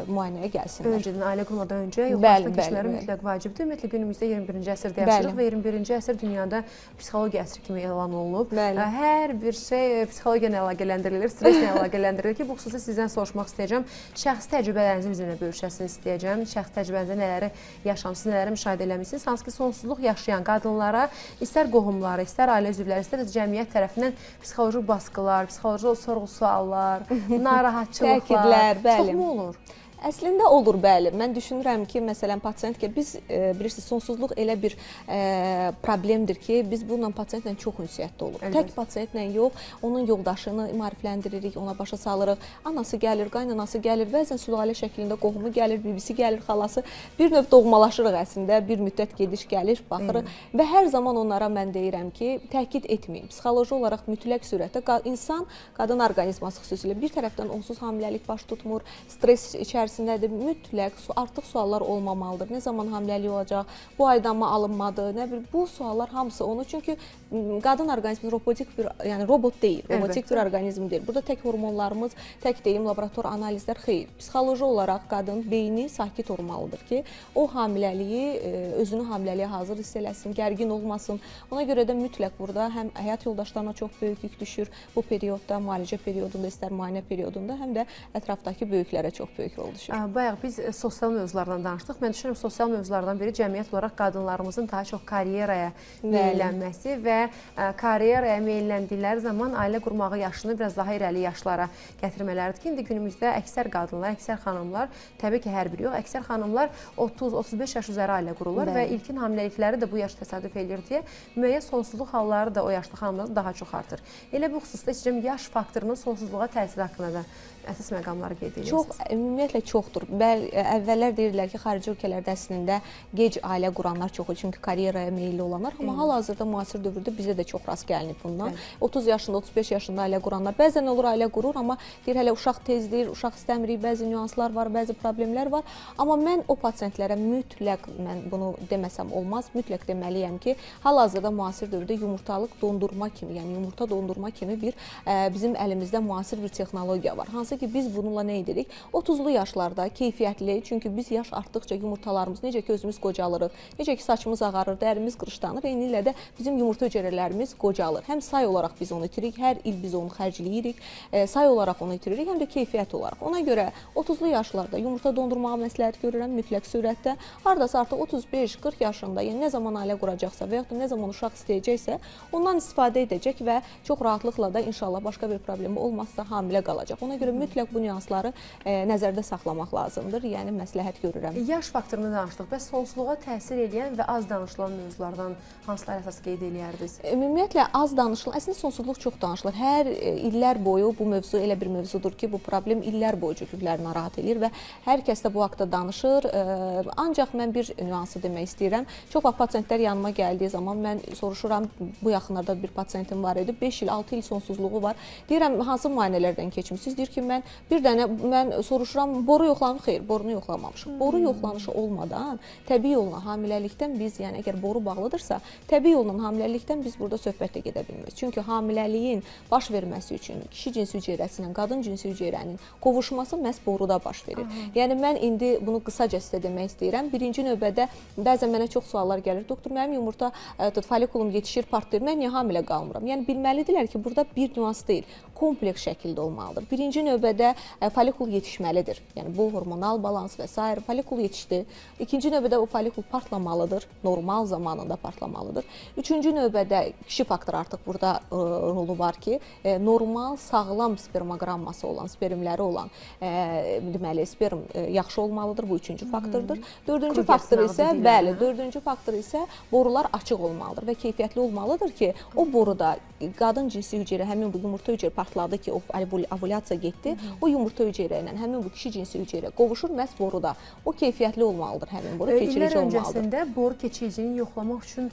müayinəyə gəlsinlər. Öncədən ailə qurmadan öncə yoxlaşdan keçmələri mütləq vacibdir. Ümumiyyətlə günümüzdə 21-ci əsrdə yaşayırıq və 21-ci əsr dünyada psixologiya əsri kimi elan olunub. Hər bir şey psixologiya ilə əlaqələndirilir, stresslə əlaqələndirilir ki, bu xüsusilə sizdən soruşmaq istəyəcəm. Şəxsi təcrübələrinizi bizimlə bölüşəsiniz istəyəcəm. Şəxsi təcrübənizdə nələri yaşamısınız, nələri müşahidə eləmisiniz? Hansı ki, sonsuzluq yaşayan qadınlara istər qohumları, istər ailə üzvləri, istər cəmiyyət tərəfindən psixoloji baskılar, psixoloji sorğu-suallar, narahatçılıqlar çoxmu olur? Əslində olur, bəli. Mən düşünürəm ki, məsələn, pasiyent ki, biz bilirsiniz, sonsuzluq elə bir problemdir ki, biz bununla pasiyentlə çox ünsiyyətdə oluruq. Tək pasiyentlə yox, onun yoldaşını maarifləndiririk, ona başa salırıq. Anası gəlir, qaynanası gəlir, bəzən sülalə şəklində qohumu gəlir, bibisi gəlir, xalası. Bir növ doğmalaşırıq əslində, bir müddət gediş gəlir, baxırıq və hər zaman onlara mən deyirəm ki, təkid etməyin. Psixoloji olaraq mütləq surətdə insan, qadın orqanizması xüsusilə bir tərəfdən onsuz hamiləlik baş tutmur, stres içərisində mütləq artıq suallar olmamalıdır. Nə zaman hamiləlik olacaq? Bu aydanmı alınmadı? Nə bilim, bu suallar hamısı onu çünki qadın orqanizmi robotik bir, yəni robot deyil, robotik bir orqanizm deyil. Burada tək hormonlarımız, tək deyim laborator analizlər xeyr. Psixoloji olaraq qadın beyni sakit olmalıdır ki, o hamiləliyi, özünü hamiləliyə hazır hiss eləsin, gərgin olmasın. Ona görə də mütləq burada həm həyat yoldaşlarına çox böyük yük düşür bu periodda, müalicə periodunda, istər müayinə periodunda, həm də ətrafdakı böyüklərə çox böyük rol düşür. Bayaq biz sosial mövzulardan danışdıq. Mən düşünürəm, sosial mövzulardan biri cəmiyyət olaraq qadınlarımızın daha çox karyeraya meylənməsi və karyeraya meyləndikləri zaman ailə qurmağı yaşını biraz daha irəli yaşlara gətirmələridir ki, indi günümüzdə əksər qadınlar, əksər xanımlar, təbii ki, hər biri yox, əksər xanımlar 30-35 yaş üzəri ailə qururlar və ilkin hamiləlikləri də bu yaş təsadüf edir deyə müəyyən sonsuzluq halları da o yaşlı xanımlarda daha çox artır. Elə bu xüsusda istəyirəm, yaş faktorunun sonsuzluğa təsiri haqqında da əsas məqamları qeyd edirsiniz. Ümumiyyətlə çoxdur. Əvvəllər deyirlər ki, xarici ölkələrdə əslində gec ailə quranlar çoxdur, çünki karyeraya meyilli olanlar. Amma hal-hazırda müasir dövrdə bizə də çox rast gəlinib bundan. 30 yaşında, 35 yaşında ailə quranlar. Bəzən olur ailə qurur, amma deyir hələ uşaq tezdir, uşaq istəmirik, bəzi nüanslar var, bəzi problemlər var. Amma mən o pasiyentlərə mütləq, mən bunu deməsəm olmaz, mütləq deməliyəm ki, hal-hazırda müasir dövrdə yumurtalıq dondurma kimi, yəni yumurta dondurma kimi bir bizim əlimizdə müasir bir texnologiya var. Hansı ki, biz bununla nə edirik? 30-lu yaşda yaşlarda keyfiyyətli, çünki biz yaş artdıqca yumurtalarımız, necə ki özümüz qocalırıq, necə ki saçımız ağarır, dərimiz qırışlanır, eyni ilə də bizim yumurta hüceyrələrimiz qocalır. Həm say olaraq biz onu itiririk, hər il biz onu xərcləyirik, say olaraq onu itiririk, həm də keyfiyyət olaraq. Ona görə 30-lu yaşlarda yumurta dondurmağı məsləhət görürəm mütləq surətdə. Hardasa artıq 35-40 yaşında, yəni nə zaman ailə quracaqsa və yaxud da nə zaman uşaq istəyəcəksə, ondan istifadə edəcək və çox rahatlıqla da inşallah başqa bir problemi olmazsa hamilə qalacaq. Ona görə mütləq bu nüansları nəzərdə saxlamaq lazımdır. Yəni məsləhət görürəm. Yaş faktorunu danışdıq. Bəs sonsuzluğa təsir edən və az danışılan mövzulardan hansıları əsas qeyd edərdiniz? Ümumiyyətlə az danışılan, əslində sonsuzluq çox danışılır. Hər illər boyu bu mövzu elə bir mövzudur ki, bu problem illər boyu cütlükləri narahat edir və hər kəs də bu haqqda danışır. Ancaq mən bir nüansı demək istəyirəm. Çox vaxt pasiyentlər yanıma gəldiyi zaman mən soruşuram, bu yaxınlarda bir pasiyentim var idi, 5 il, 6 il sonsuzluğu var. Deyirəm, hansı müayinələrdən keçmişsiniz? Deyir ki, mən soruşuram, boru yoxlanıb, xeyr, borunu yoxlamamışıq. Boru yoxlanışı olmadan təbii yolla hamiləlikdən biz, yəni əgər boru bağlıdırsa, təbii yolla hamiləlikdən biz burada söhbətlə gedə bilmirik. Çünki hamiləliyin baş verməsi üçün kişi cinsi hüceyrəsi ilə qadın cinsi hüceyrənin qovuşması məhz boruda baş verir. Yəni mən indi bunu qısaca sizə demək istəyirəm. Birinci növbədə bəzən mənə çox suallar gəlir. Doktor, mənim yumurta folikulum yetişir, partlayır. Mən niyə hamilə qalmıram? Yəni bilməlidirlər ki, burada bir nüans deyil, kompleks şəkildə olmalıdır. Birinci növbədə folikul yetişməlidir. Yəni bu hormonal balans və s. folikul yetişdi. İkinci növbədə o folikul partlamalıdır, normal zamanında partlamalıdır. Üçüncü növbədə kişi faktoru artıq burada rolu var ki, normal, sağlam spermogramması olan, spermləri olan deməli sperm yaxşı olmalıdır. Bu üçüncü faktordur. Dördüncü faktor isə, bəli, dördüncü faktor isə borular açıq olmalıdır və keyfiyyətli olmalıdır ki, o boruda qadın cinsi hüceyrə, həmin bu yumurta hüceyrə partladı ki, o ovulyasiya getdi, o yumurta hüceyrə ilə həmin bu kişi cinsi hüceyrə qovuşur məhz boruda. O keyfiyyətli olmalıdır, həmin boru keçirici olmalıdır. İllər öncəsində boru keçiricini yoxlamaq üçün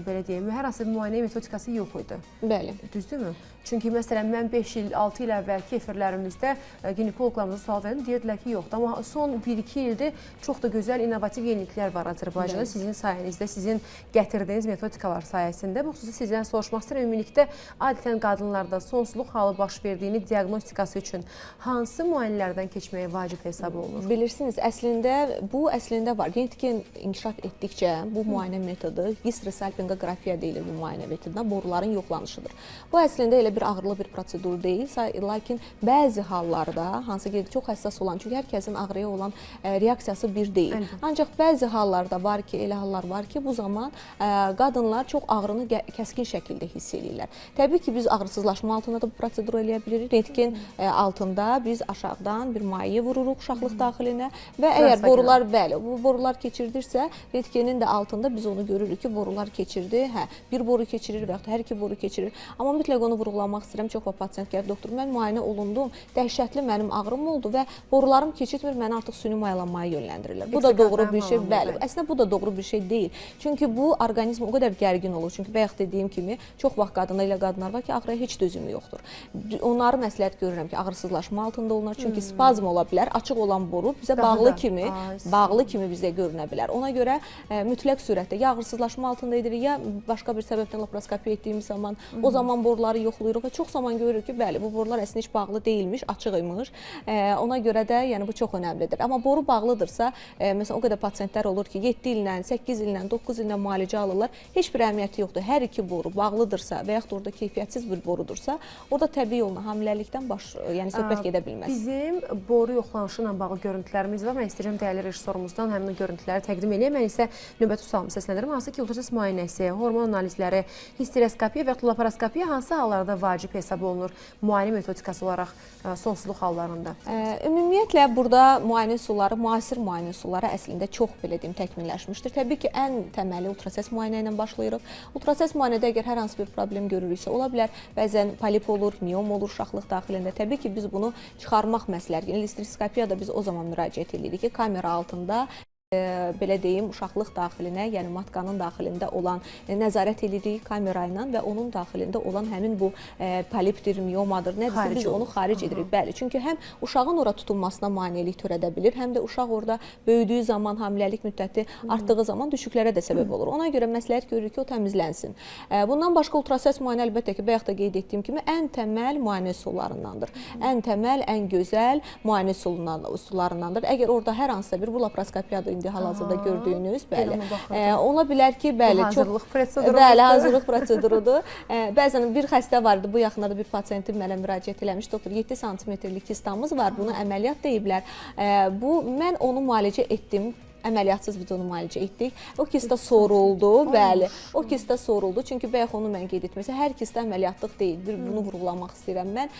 belə deyim, hər hansı bir müayinə metodikası yox idi. Bəli. Düzdürmü? Çünki məsələn mən 5 il, 6 il əvvəlki efirlərimizdə ginekoloqlarımıza sual verdim, deyirdilər ki, yoxdur. Amma son 1-2 ildir çox da gözəl innovativ yeniliklər var Azərbaycanda. Sizin sayənizdə, sizin gətirdiyiniz metodikalar sayəsində. Bu xüsusi sizdən soruşmaq istəyirəm. Ümumilikdə adətən qadınlarda sonsuzluq halı baş verdiyini diaqnostikası üçün hansı müayinələrdən keçməyə vacib hesab olunur? Bilirsiniz, əslində var. Rentgen inkişaf etdikcə bu müayinə metodu histiosalpingografiya deyilir bu müayinə metoduna, boruların yoxlanışıdır. Bu əslində elə bir ağırlı bir prosedur deyil, lakin bəzi hallarda, hansı ki çox həssas olan, çünki hər kəsin ağrıya olan reaksiyası bir deyil. Ancaq bəzi hallarda var ki, elə hallar var ki, bu zaman qadınlar çox ağrını kəskin şəkildə hiss edirlər. Təbii ki, biz ağrısızlaşma altında da bu proseduru eləyə bilirik. Rentgen altında biz aşağıdan bir maye vururuq uşaqlıq daxilinə və əgər borular, bəli, bu borular keçirdirsə, rentgenin də altında biz onu görürük ki, borular keçirdi, bir boru keçirir və yaxud hər iki boru keçirir. Amma mütləq onu vurğulamaq istəyirəm. Çox vaxt pasiyent gəlir, doktor, mən müayinə olundum, dəhşətli mənim ağrım oldu və borularım keçirmir, məni artıq süni mayalanmaya yönləndirirlər. Bu da doğru bir şey, bəli. Əslində bu da doğru bir şey deyil. Çünki bu orqanizm o qədər gərgin olur. Çünki bayaq dediyim kimi çox vaxt qadınlar var ki, ağrıya heç dözümü yoxdur. Onları məsləhət görürəm ki, ağrısızlaşma altında olurlar. Çünki spazm ola bilər. Açıq olan boru bizə bağlı kimi bizə görünə bilər. Ona görə mütləq surətdə ya ağrısızlaşma altında edirik, ya başqa bir səbəbdən laparoskopiya etdiyimiz zaman o zaman boruları yoxlayırıq və çox zaman görürük ki, bəli, bu borular əslində heç bağlı deyilmiş, açıq imiş. Ona görə də yəni bu çox önəmlidir. Amma boru bağlıdırsa, məsələn o qədər pasiyentlər olur ki, 7 illə, 8 illə, 9 illə müalicə alırlar. Heç bir əhəmiyyəti yoxdur. Hər iki boru bağlıdırsa və yaxud orada keyfiyyətsiz bir borudursa, orada təbii yolla hamiləlikdən söhbət gedə bilməz. Bizim boru yoxlanışı ilə bağlı görüntülərimiz var. Mən istəyirəm dəyərli rejissorumuzdan həmin o görüntüləri təqdim edeyim. Mən isə növbəti sualımı səsləndirim. Hansı ki, ultrasəs müayinəsi, hormon analizləri, histeroskopiya və yaxud laparoskopiya hansı hallarda vacib hesab olunur müayinə metodikası olaraq sonsuzluq hallarında? Ümumiyyətlə burada müayinə üsulları, müasir müayinə üsulları əslində çox belə deyim təkmilləşmişdir. Təbii ki, ən təməli ultrasəs müayinə ilə başlayırıq. Ultrasəs müayinədə əgər hər hansı bir problem görürüksə, ola bilər, bəzən polip olur, miom olur uşaqlıq daxilində. Təbii ki, biz bunu çıxarmaq məsləhət. Listeroskopiyada biz o zaman müraciət edirik ki, kamera altında belə deyim, uşaqlıq daxilinə, yəni matkanın daxilində olan nəzarət edirik kamera ilə və onun daxilində olan həmin bu polipdir, miomadır, nədirsə biz onu xaric edirik. Bəli, çünki həm uşağın ora tutunmasına manelik törədə bilir, həm də uşaq orada böyüdüyü zaman, hamiləlik müddəti artdığı zaman düşüklərə də səbəb olur. Ona görə məsləhət görürük ki, o təmizlənsin. Bundan başqa ultrasəs müayinə əlbəttə ki, bayaq da qeyd etdiyim kimi ən təməl müayinə üsullarındandır. Ən təməl, ən gözəl müayinə üsullarındandır. Əgər orada hər hansısa bir bu laparoskopiyadır indi hal-hazırda gördüyünüz, bəli. Ola bilər ki, bəli, hazırlıq prosedurudur. Bəli, hazırlıq prosedurudur. Bəzən bir xəstə vardı, bu yaxınlarda bir pasiyentim mənə müraciət eləmiş, doktor 7 santimetrlik kistamız var, bunu əməliyyat deyiblər. Mən onu müalicə etdim. Əməliyyatsız biz onu müalicə etdik. O kista soruldu, bəli. O kista soruldu. Çünki bayaq onu mən qeyd etməsə, hər kista əməliyyatlıq deyil. Bunu vurğulamaq istəyirəm mən.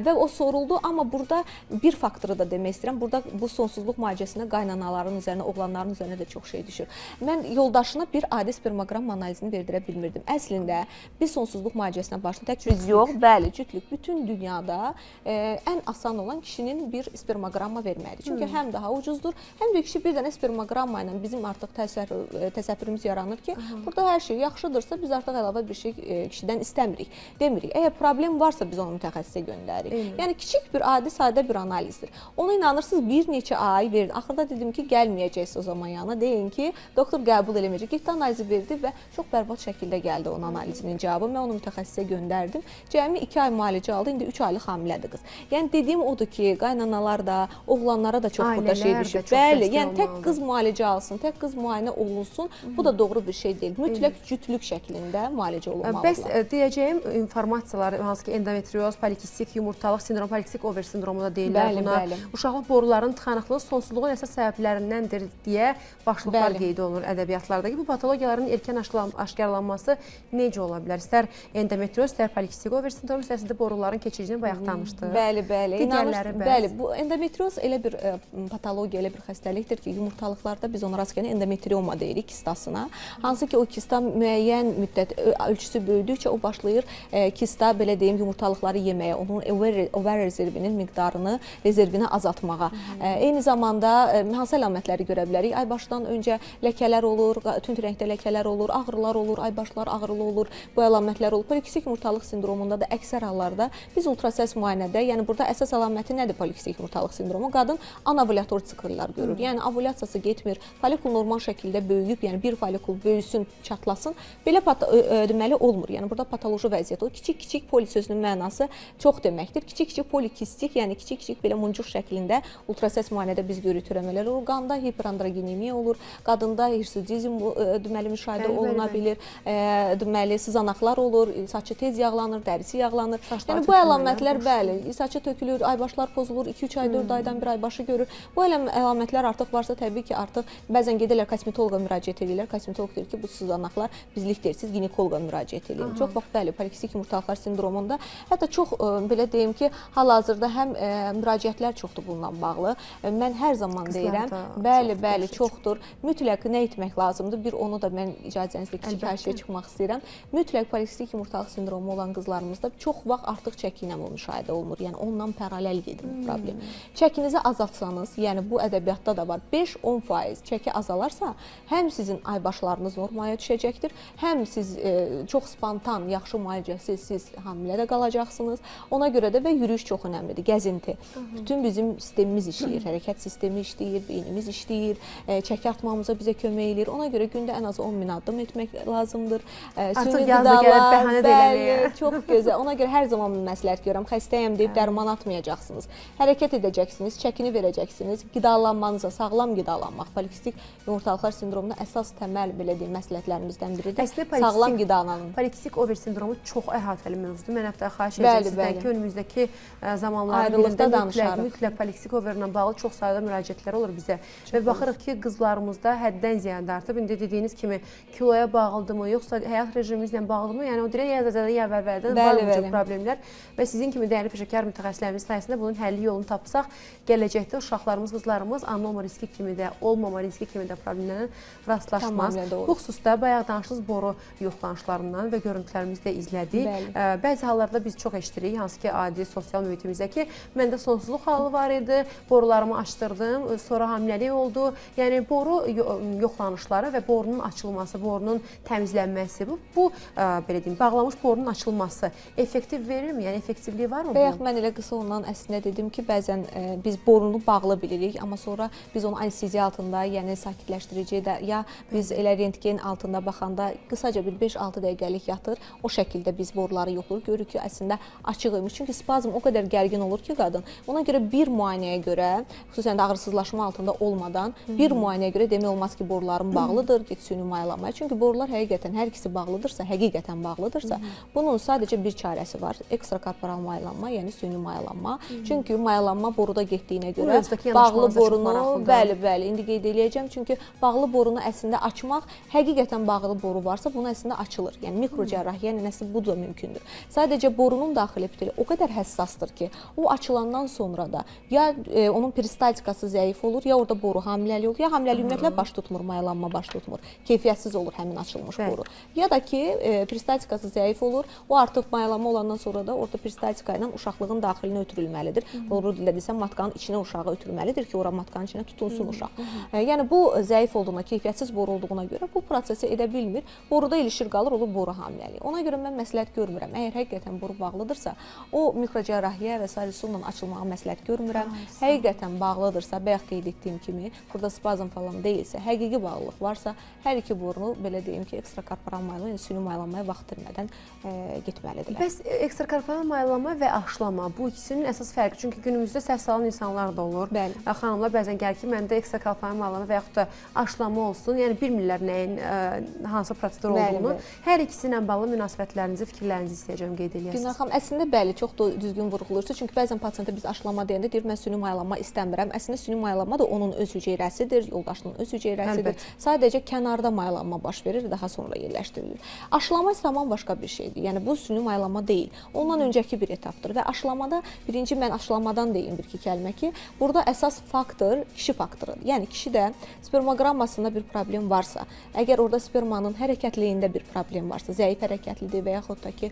Və o soruldu, amma burada bir faktoru da demək istəyirəm. Burada bu sonsuzluq müalicəsində qaynanaların üzərinə, oğlanların üzərinə də çox şey düşür. Mən yoldaşına bir adi spermoqram analizini verdirə bilmirdim. Əslində biz sonsuzluq müalicəsinə başladıq. Tək biz yox, bəli, cütlük bütün dünyada ən asan olan kişinin bir spermoqramma verməlidir. Çünki həm daha ucuzdur, həm də kişi bir dənə spermoqramma ilə bizim artıq təsəvvürümüz yaranır ki, burada hər şey yaxşıdırsa biz artıq əlavə bir şey kişidən istəmirik, demirik. Əgər problem varsa biz onu mütəxəssisə göndəririk. Yəni kiçik bir adi, sadə bir analizdir. Ona inanırsınız bir neçə ay verdi. Axırda dedim ki, gəlməyəcəksiniz o zaman yana. Deyin ki, doktor qəbul eləməyəcək. Getdi analizi verdi və çox bərbad şəkildə gəldi onun analizinin cavabı. Mən onu mütəxəssisə göndərdim. Cəmi 2 ay müalicə aldı. İndi 3 aylıq hamilədir qız. Yəni dediyim odur ki, qaynanalar da, oğlanlara da çox burada şey düşür. Bəli, yəni tək qız müalicə alsın, tək qız müayinə olunsun, bu da doğru bir şey deyil. Mütləq cütlük şəklində müalicə olunmalıdır. Bəs deyəcəyim informasiyalar, hansı ki endометrioz, polikistik yumurtalıq sindromu, polikistik over sindromu da deyirlər buna. Uşaqlıq borularının tıxanıqlığı sonsuzluğun əsas səbəblərindəndir deyə başlıqlar qeyd olunur ədəbiyyatlarda. Bu patologiyaların erkən aşkarlanması necə ola bilər? İstər endometrioz, istər polikistik over sindromu, istər boruların keçicini bayaq danışdıq. Bəli, bəli. Digərləri bəli. Bu endometrioz elə bir patologiya, elə bir xəstəlikdir ki, yumurtalıqlarda biz ona rast gələn endometrioma deyirik kistasına. Hansı ki o kista müəyyən müddət ölçüsü böyüdükcə o başlayır kista belə deyim yumurtalıqları yeməyə, onun over rezervinin miqdarını, rezervini azaltmağa. Eyni zamanda hansı əlamətləri görə bilərik? Aybaşdan öncə ləkələr olur, tünd rəngdə ləkələr olur, ağrılar olur, aybaşlar ağrılı olur, bu əlamətlər olur. Polikistik yumurtalıq sindromunda da əksər hallarda biz ultrasəs müayinədə, yəni burada əsas əlaməti nədir polikistik yumurtalıq sindromu? Qadın anovulyator sikllər görür. Yəni ovulyasiyası getmir, folikul normal şəkildə böyüyüb, yəni bir folikul böyüsün, çatlasın. Belə deməli olmur. Yəni burada patoloji vəziyyət olur. Kiçik-kiçik poli sözünün mənası çox deməkdir. Kiçik-kiçik polikistik, yəni kiçik-kiçik belə muncuq şəklində ultrasəs müayinədə biz görürük törəmələr olur. Qanda hiperandrogenemiya olur. Qadında hirsudizm deməli müşahidə oluna bilir. Deməli sızanaqlar olur, saçı tez yağlanır, dərisi yağlanır. Yəni bu əlamətlər bəli, saçı tökülür, aybaşlar pozulur, 2-3 ay, 4 aydan bir aybaşı görür. Bu əlamətlər artıq varsa təbii ki, artıq bəzən gedirlər kosmetoloqa müraciət edirlər. Kosmetoloq deyir ki, bu sızanaqlar bizlik deyil, siz ginekoloqa müraciət edin. Çox vaxt bəli, polikistik yumurtalıqlar sindromunda hətta çox belə deyim ki, hal-hazırda həm müraciətlər çoxdur bununla bağlı. Mən hər zaman deyirəm, bəli, çoxdur. Mütləq nə etmək lazımdır? Bir onu da mən icazənizlə kiçik həşiyə çıxmaq istəyirəm. Mütləq polikistik yumurtalıq sindromu olan qızlarımızda çox vaxt artıq çəki ilə müşahidə olunur. Yəni onunla paralel gedir bu problem. Çəkinizi azaltsanız, yəni bu ədəbiyyatda da var, 5-10% çəki azalarsa, həm sizin aybaşlarınız normaya düşəcəkdir, həm siz çox spontan, yaxşı müalicəsiz, siz hamilədə qalacaqsınız. Ona görə də və yürüyüş çox önəmlidir, gəzinti. Bütün bizim sistemimiz işləyir, hərəkət sistemi işləyir, beynimiz işləyir, çəki atmamıza bizə kömək edir. Ona görə gündə ən az 10 min addım etmək lazımdır. Artıq yazda gəlib bəhanə də eləməyə. Çox gözəl. Ona görə hər zaman məsləhət görürəm, xəstəyəm deyib dərman atmayacaqsınız. Hərəkət edəcəksiniz, çəkini verəcəksiniz, qidalanmanıza, sağlam qidalanmaq, polikistik yumurtalıqlar sindromunda əsas təməl belə deyim məsləhətlərimizdən biridir. Sağlam qidalanın. Polikistik over sindromu çox əhatəli mövzudur. Mən hətta xahiş edəcəm sizdən ki, önümüzdəki zamanlarda mütləq polikistik overlə bağlı çox sayda müraciətlər olur bizə. Və baxırıq ki, qızlarımızda həddən ziyadə artıb. İndi dediyiniz kimi kiloya bağlıdırmı, yoxsa həyat rejimimizlə bağlıdırmı? Yəni o dirək yazıcıda ya əvvəldən var bu cür problemlər və sizin kimi dəyərli peşəkar mütəxəssislərimiz sayəsində bunun həlli yolunu tapsaq, gələcəkdə uşaqlarımız, qızlarımız anoma riski kimi də olmama riski kimi də problemlərlə rastlaşmaz. Bu xüsusda bayaq danışdığımız boru yoxlanışlarından və görüntülərimizdə izlədik. Bəzi hallarda biz çox eşidirik, hansı ki, adi sosial mühitimizdə ki, məndə sonsuzluq halı var idi, borularımı açdırdım, sonra hamiləlik oldu. Yəni, boru yoxlanışları və borunun açılması, borunun təmizlənməsi, bu belə deyim, bağlamış borunun açılması effektiv verirmi? Yəni, effektivliyi varmı? Bayaq mən elə qısa ondan əslində dedim ki, bəzən biz borunu bağlı bilirik, amma sonra biz onu anesteziya altında, yəni sakitləşdiricidə ya biz elə rentgen altında baxanda qısaca bir 5-6 dəqiqəlik yatır, o şəkildə biz boruları yoxlayır, görürük ki, əslində açıq imiş. Çünki spazm o qədər gərgin olur ki, qadın, ona görə bir müayinəyə görə, xüsusən də ağrısızlaşma altında olmadan, bir müayinəyə görə demək olmaz ki, borularım bağlıdır, get süni mayalanmaya. Çünki borular həqiqətən hər ikisi bağlıdırsa, həqiqətən bağlıdırsa, bunun sadəcə bir çarəsi var, ekstrakorporal mayalanma, yəni süni mayalanma. Çünki mayalanma boruda getdiyinə görə bağlı borunu, bəli, indi qeyd eləyəcəm. Çünki bağlı borunu əslində açmaq, həqiqətən bağlı boru varsa, bunu əslində açılır. Yəni mikrocərrahiyyə nənəsi bu da mümkündür. Sadəcə borunun daxili epiteli o qədər həssasdır ki, o açılandan sonra da ya onun peristaltikası zəif olur, ya orada boru hamiləlik olur, ya hamiləlik ümumiyyətlə baş tutmur, mayalanma baş tutmur. Keyfiyyətsiz olur həmin açılmış boru. Ya da ki, peristaltikası zəif olur, o artıq mayalanma olandan sonra da orada peristaltika ilə uşaqlığın daxilinə ötürülməlidir. Doğru dildə desəm, matkanın içinə uşağı ötürülməlidir ki, ora matkanın içinə tutunsun uşaq. Yəni bu zəif olduğuna, keyfiyyətsiz boru olduğuna görə bu prosesi edə bilmir. Boruda ilişir qalır, olur boru hamiləliyi. Ona görə mən məsləhət görmürəm. Əgər həqiqətən boru bağlıdırsa, o mikrocərrahiyyə və sair üsulla açılmağa məsləhət görmürəm. Həqiqətən bağlıdırsa, bayaq qeyd etdiyim kimi, burada spazm falan deyilsə, həqiqi bağlılıq varsa, hər iki borunu belə deyim ki, ekstrakorporal mayalanma, yəni süni mayalanmaya vaxt itirmədən getməlidirlər. Bəs ekstrakorporal mayalanma və aşılama bu ikisinin əsas fərqi, çünki günümüzdə səhv salan insanlar da olur. Xanımlar bəzən gəlir ki, məndə ekstrakorporal mayalanma və yaxud da aşılama olsun, yəni bilmirlər nəyin, hansı prosedur olduğunu. Hər ikisi ilə bağlı münasibətlərinizi, fikirlərinizi istəyəcəm qeyd eləyəsiniz. Günel xanım, əslində bəli, çox da düzgün vurğulayırsınız. Çünki bəzən pasiyentə biz aşılama deyəndə deyir, mən süni mayalanma istəmirəm. Əslində süni mayalanma da onun öz hüceyrəsidir, yoldaşının öz hüceyrəsidir. Sadəcə kənarda mayalanma baş verir, daha sonra yerləşdirilir. Aşılama isə tamam başqa bir şeydir. Yəni bu süni mayalanma deyil. Ondan öncəki bir etapdır və aşılamada birinci mən aşılamadan deyim bir-iki kəlmə ki, burada əsas faktor kişi faktorudur. Yəni kişidə spermogrammasında bir problem varsa, əgər orada spermanın hərəkətliyində bir problem varsa, zəif hərəkətlidir və yaxud da ki,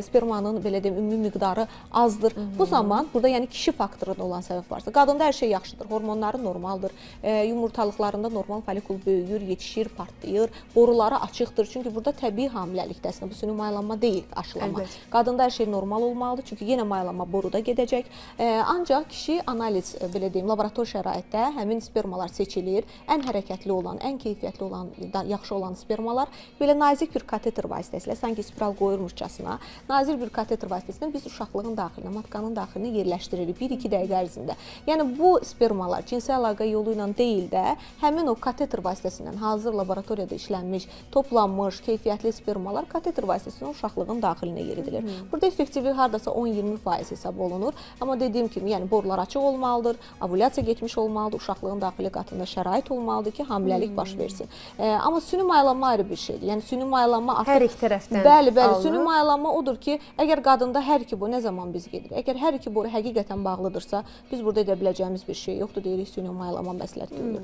spermanın belə deyim ümumi miqdarı azdır. Bu zaman burada yəni kişi faktorunda olan səbəb varsa, qadında hər şey yaxşıdır, hormonları normaldır, yumurtalıqlarında normal folikul böyüyür, yetişir, partlayır, boruları açıqdır. Çünki burada təbii hamiləlikdəsində bu süni mayalanma deyil, aşılama. Qadında hər şey normal olmalıdır, çünki yenə mayalanma boruda gedəcək. Ancaq kişi analiz, belə deyim, laborator şəraitdə həmin spermalar seçilir. Ən hərəkətli olan, ən keyfiyyətli olan, yaxşı olan spermalar belə nazik bir kateter vasitəsilə, sanki spiral qoyurmuşcasına, nazik bir kateter vasitəsilə biz uşaqlığın daxilinə, matkanın daxilinə yerləşdiririk 1-2 dəqiqə ərzində. Yəni bu spermalar cinsi əlaqə yolu ilə deyil də, həmin o kateter vasitəsilə hazır laboratoriyada işlənmiş, toplanmış, keyfiyyətli spermalar kateter vasitəsilə uşaqlığın daxilinə yeridilir. Burada effektivlik hardasa 10-20% hesab olunur. Amma dediyim kimi, yəni borular açıq olmalıdır, ovulyasiya getmiş olmalıdır, uşaqlığın daxili qatında şərait olmalıdır ki, hamiləlik baş versin. Amma süni mayalanma ayrı bir şeydir. Yəni süni mayalanma artıq hər iki tərəfdən bəli, süni mayalanma odur ki, əgər qadında hər iki boru nə zaman biz gedirik? Əgər hər iki boru həqiqətən bağlıdırsa, biz burada edə biləcəyimiz bir şey yoxdur, deyirik süni mayalanma məsləhət görülür.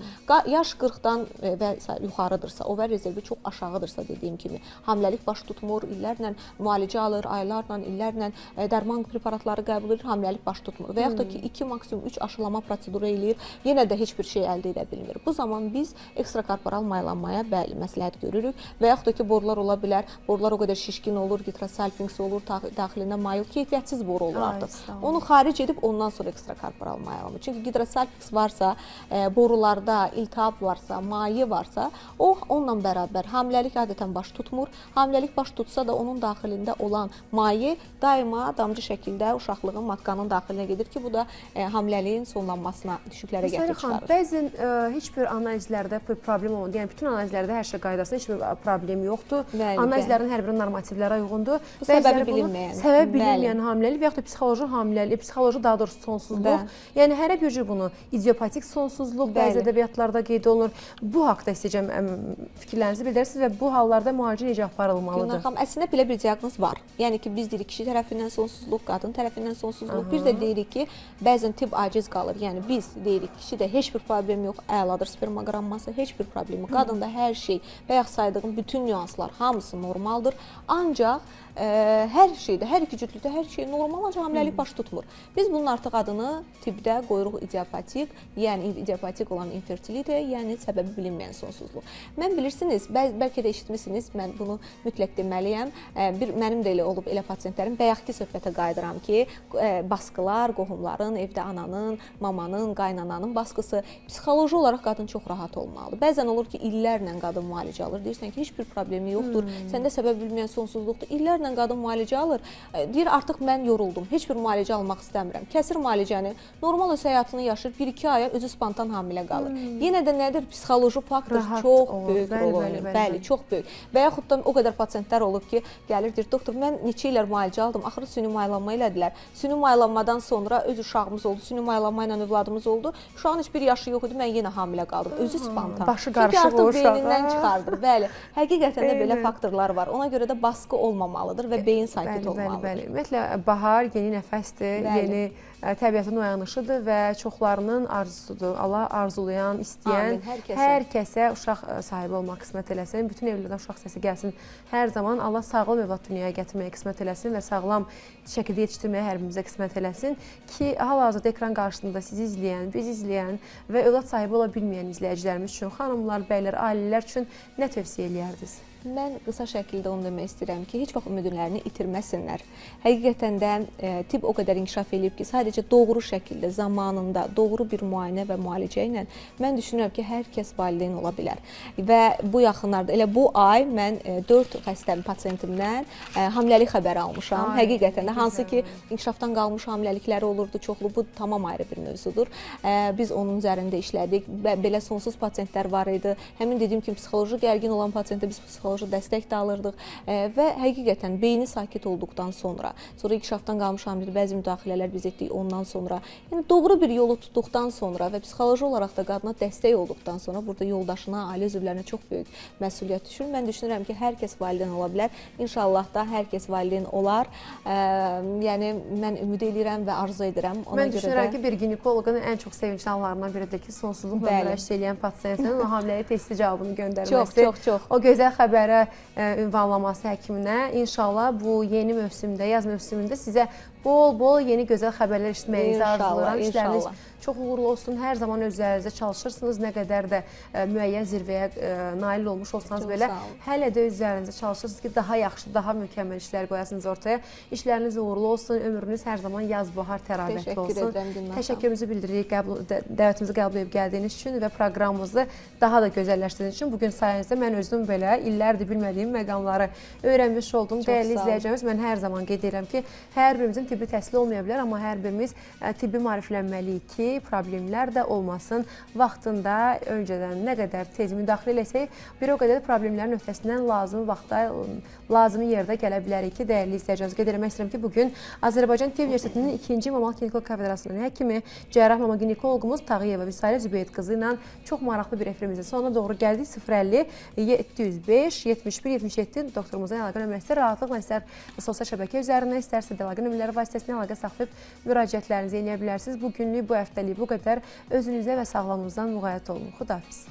Yaş 40-dan və yuxarıdırsa, over rezervi çox aşağıdırsa dediyim kimi, hamiləlik baş tutmur, illərlə müalicə alır, aylarla, illərlə dərman preparatları qəbul edir, hamiləlik baş tutmur. Və yaxud da ki, 2 maksimum 3 aşılama proseduru eləyir, yenə də heç bir şey əldə edə bilmir. Bu zaman biz ekstrakorporal mayalanmaya bəli məsləhət görürük və yaxud da ki, borular ola bilər, borular o qədər şişkin olur, gitrosalpinks olur, daxilində mayıl, keyfiyyətsiz boru olur artıq. Onu xaric edib ondan sonra ekstrakorporal mayalanma. Çünki gitrosalpinks varsa, borularda iltihab varsa, maye varsa, o onunla bərabər hamiləlik adətən baş tutmur. Hamiləlik baş tutsa da onun daxilində olan maye daima damcı şəkildə uşaqlığın matkanın daxilinə gedir ki, bu da hamiləliyin sonlanmasına düşüklərə gətirib çıxarır. Bəzən heç bir analizlərdə problem olmadı. Yəni bütün analizlərdə hər şey qaydasında, heç bir problem yoxdur. Analizlərin hər biri normativlərə uyğundur. Səbəbi bilinməyən. Səbəbi bilinməyən hamiləlik və yaxud da psixoloji hamiləlik, psixoloji daha doğrusu sonsuzluq. Yəni hərə bir cür bunu idiopatik sonsuzluq bəzi ədəbiyyatlarda qeyd olunur. Bu haqda istəyəcəm fikirlərinizi bildirirsiniz və bu hallarda müalicə necə aparılmalıdır? Günel xanım, əslində belə bir diaqnoz var. Yəni ki, biz deyirik kişi tərəfindən sonsuzluq, qadın tərəfindən sonsuzluq. Bir də deyirik ki, bəzən tibb aciz qalır. Yəni biz deyirik kişidə heç bir problem problem yox, əladır spermoqramması, heç bir problem yox. Qadında hər şey, bayaq saydığım bütün nüanslar hamısı normaldır. Ancaq hər şeydə, hər iki cütlükdə hər şey normal, ancaq hamiləlik baş tutmur. Biz bunun artıq adını tibbdə qoyuruq idiopatik, yəni idiopatik olan infertilite, yəni səbəbi bilinməyən sonsuzluq. Mən bilirsiniz, bəlkə də eşitmisiniz, mən bunu mütləq deməliyəm. Mənim də elə olub, elə pasientlərim, bayaqki söhbətə qayıdıram ki, baskılar, qohumların, evdə ananın, mamanın, qaynananın baskısı, psixoloji olaraq qadın çox rahat olmalıdır. Bəzən olur ki, illərlə qadın müalicə alır, deyirsən ki, heç bir problemi yoxdur, səndə səbəb bilinməyən sonsuzluqdur. İllərlə qadın müalicə alır, deyir artıq mən yoruldum, heç bir müalicə almaq istəmirəm. Kəsir müalicəni, normal öz həyatını yaşır, 1-2 aya özü spontan hamilə qalır. Yenə də nədir? Psixoloji faktor çox böyük rol oynayır. Bəli, çox böyük. Və yaxud da o qədər pasientlər olub ki, gəlir deyir, doktor, mən neçə illər müalicə aldım, axırı süni maylanma elədilər. Süni maylanmadan sonra öz uşağımız oldu, süni maylanma ilə övladımız oldu. Uşağın heç bir yaşı yox idi, mən yenə hamilə qaldım. Özü spontan. Başı qarışıq artıq beynindən çıxardır. Bəli, həqiqətən də belə faktorlar var. Ona görə də baskı olmamalıdır və beyin sakit olmalıdır. Bəli. Ümumiyyətlə, bahar yeni nəfəsdir, yeni təbiətin oyanışıdır və çoxlarının arzusudur. Allah arzulayan, istəyən hər kəsə uşaq sahibi olmaq qismət eləsin. Bütün evlərdən uşaq səsi gəlsin. Hər zaman Allah sağlam övlad dünyaya gətirməyə qismət eləsin və sağlam şəkildə yetişdirməyə hər birimizə qismət eləsin ki, hal-hazırda ekran qarşısında sizi izləyən, bizi izləyən və övlad sahibi ola bilməyən izləyicilərimiz üçün, xanımlar, bəylər, ailələr üçün nə tövsiyə eləyərdiniz? Mən qısa şəkildə onu demək istəyirəm ki, heç vaxt ümidlərini itirməsinlər. Həqiqətən də tibb o qədər inkişaf edib ki, sadəcə doğru şəkildə, zamanında, doğru bir müayinə və müalicə ilə mən düşünürəm ki, hər kəs valideyn ola bilər. Və bu yaxınlarda, elə bu ay mən 4 xəstəm pasientimdən hamiləlik xəbəri almışam. Həqiqətən də, hansı ki, inkişafdan qalmış hamiləlikləri olurdu, çoxlu, bu tamam ayrı bir mövzudur. Biz onun üzərində işlədik. Belə sonsuz pasientlər var idi. Həmin dediyim kimi, psixoloji gərgin olan pasientə biz psixoloji dəstək də alırdıq və həqiqətən beyni sakit olduqdan sonra inkişafdan qalmış hamilədə bəzi müdaxilələr biz etdik ondan sonra, yəni doğru bir yolu tutduqdan sonra və psixoloji olaraq da qadına dəstək olduqdan sonra burada yoldaşına, ailə üzvlərinə çox böyük məsuliyyət düşür. Mən düşünürəm ki, hər kəs valideyn ola bilər. İnşallah da hər kəs valideyn olar. Yəni mən ümid edirəm və arzu edirəm. Mən düşünürəm ki, bir ginekoloqun ən çox sevincli anlarından biridir ki, sonsuzluqla müraciət edən pasientinin o hamiləlik testi cavabını göndərməsi. Çox. O gözəl xəbər ünvanlaması həkiminə. İnşallah bu yeni mövsümdə, yaz mövsümündə sizə bol-bol yeni gözəl xəbərlər eşitməyinizi arzulayıram. İşləriniz çox uğurlu olsun. Hər zaman özlərinizə çalışırsınız. Nə qədər də müəyyən zirvəyə nail olmuş olsanız belə, hələ də özlərinizə çalışırsınız ki, daha yaxşı, daha mükəmməl işlər qoyasınız ortaya. İşləriniz uğurlu olsun. Ömrünüz hər zaman yaz-bahar təravətli olsun. Təşəkkürümüzü bildiririk dəvətimizi qəbul edib gəldiyiniz üçün və proqramımızı daha da gözəlləşdirdiğiniz üçün. Bugün sayənizdə mən özüm belə illərdir bilmədiyim məqamları öyrənmiş oldum. Dəyərli izləyəcəyimiz, mən hər zaman qeyd edirəm ki, hər birimizin tibbi təhsili olmaya bilər, amma hər birimiz tibbi maariflənməliyik ki, problemlər də olmasın. Vaxtında, öncədən nə qədər tez müdaxilə eləsək, bir o qədər problemlərin öhdəsindən lazımi vaxtda, lazımi yerdə gələ bilərik ki, dəyərli izləyəcəyimiz. Qeyd etmək istəyirəm ki, bugün Azərbaycan Tibb Universitetinin 2-ci Mamal Ginekolog Kafedrasının həkimi, cərrah mama ginekoloqumuz Tağıyeva Vüsalə Zübeyət qızı ilə çox maraqlı bir efrimizin sonuna doğru gəldik. 050 705 71 77 doktorumuzun əlaqə nömrəsi istər rahatlıqla, istər sosial şəbəkə üzərindən, istərsə də əlaqə nömrələri vasitəsilə əlaqə saxlayıb müraciətlərinizi eləyə bilərsiniz. Bu günlük, bu həftəlik bu qədər. Özünüzə və sağlamlığınızdan müğayət olun. Xudahafiz.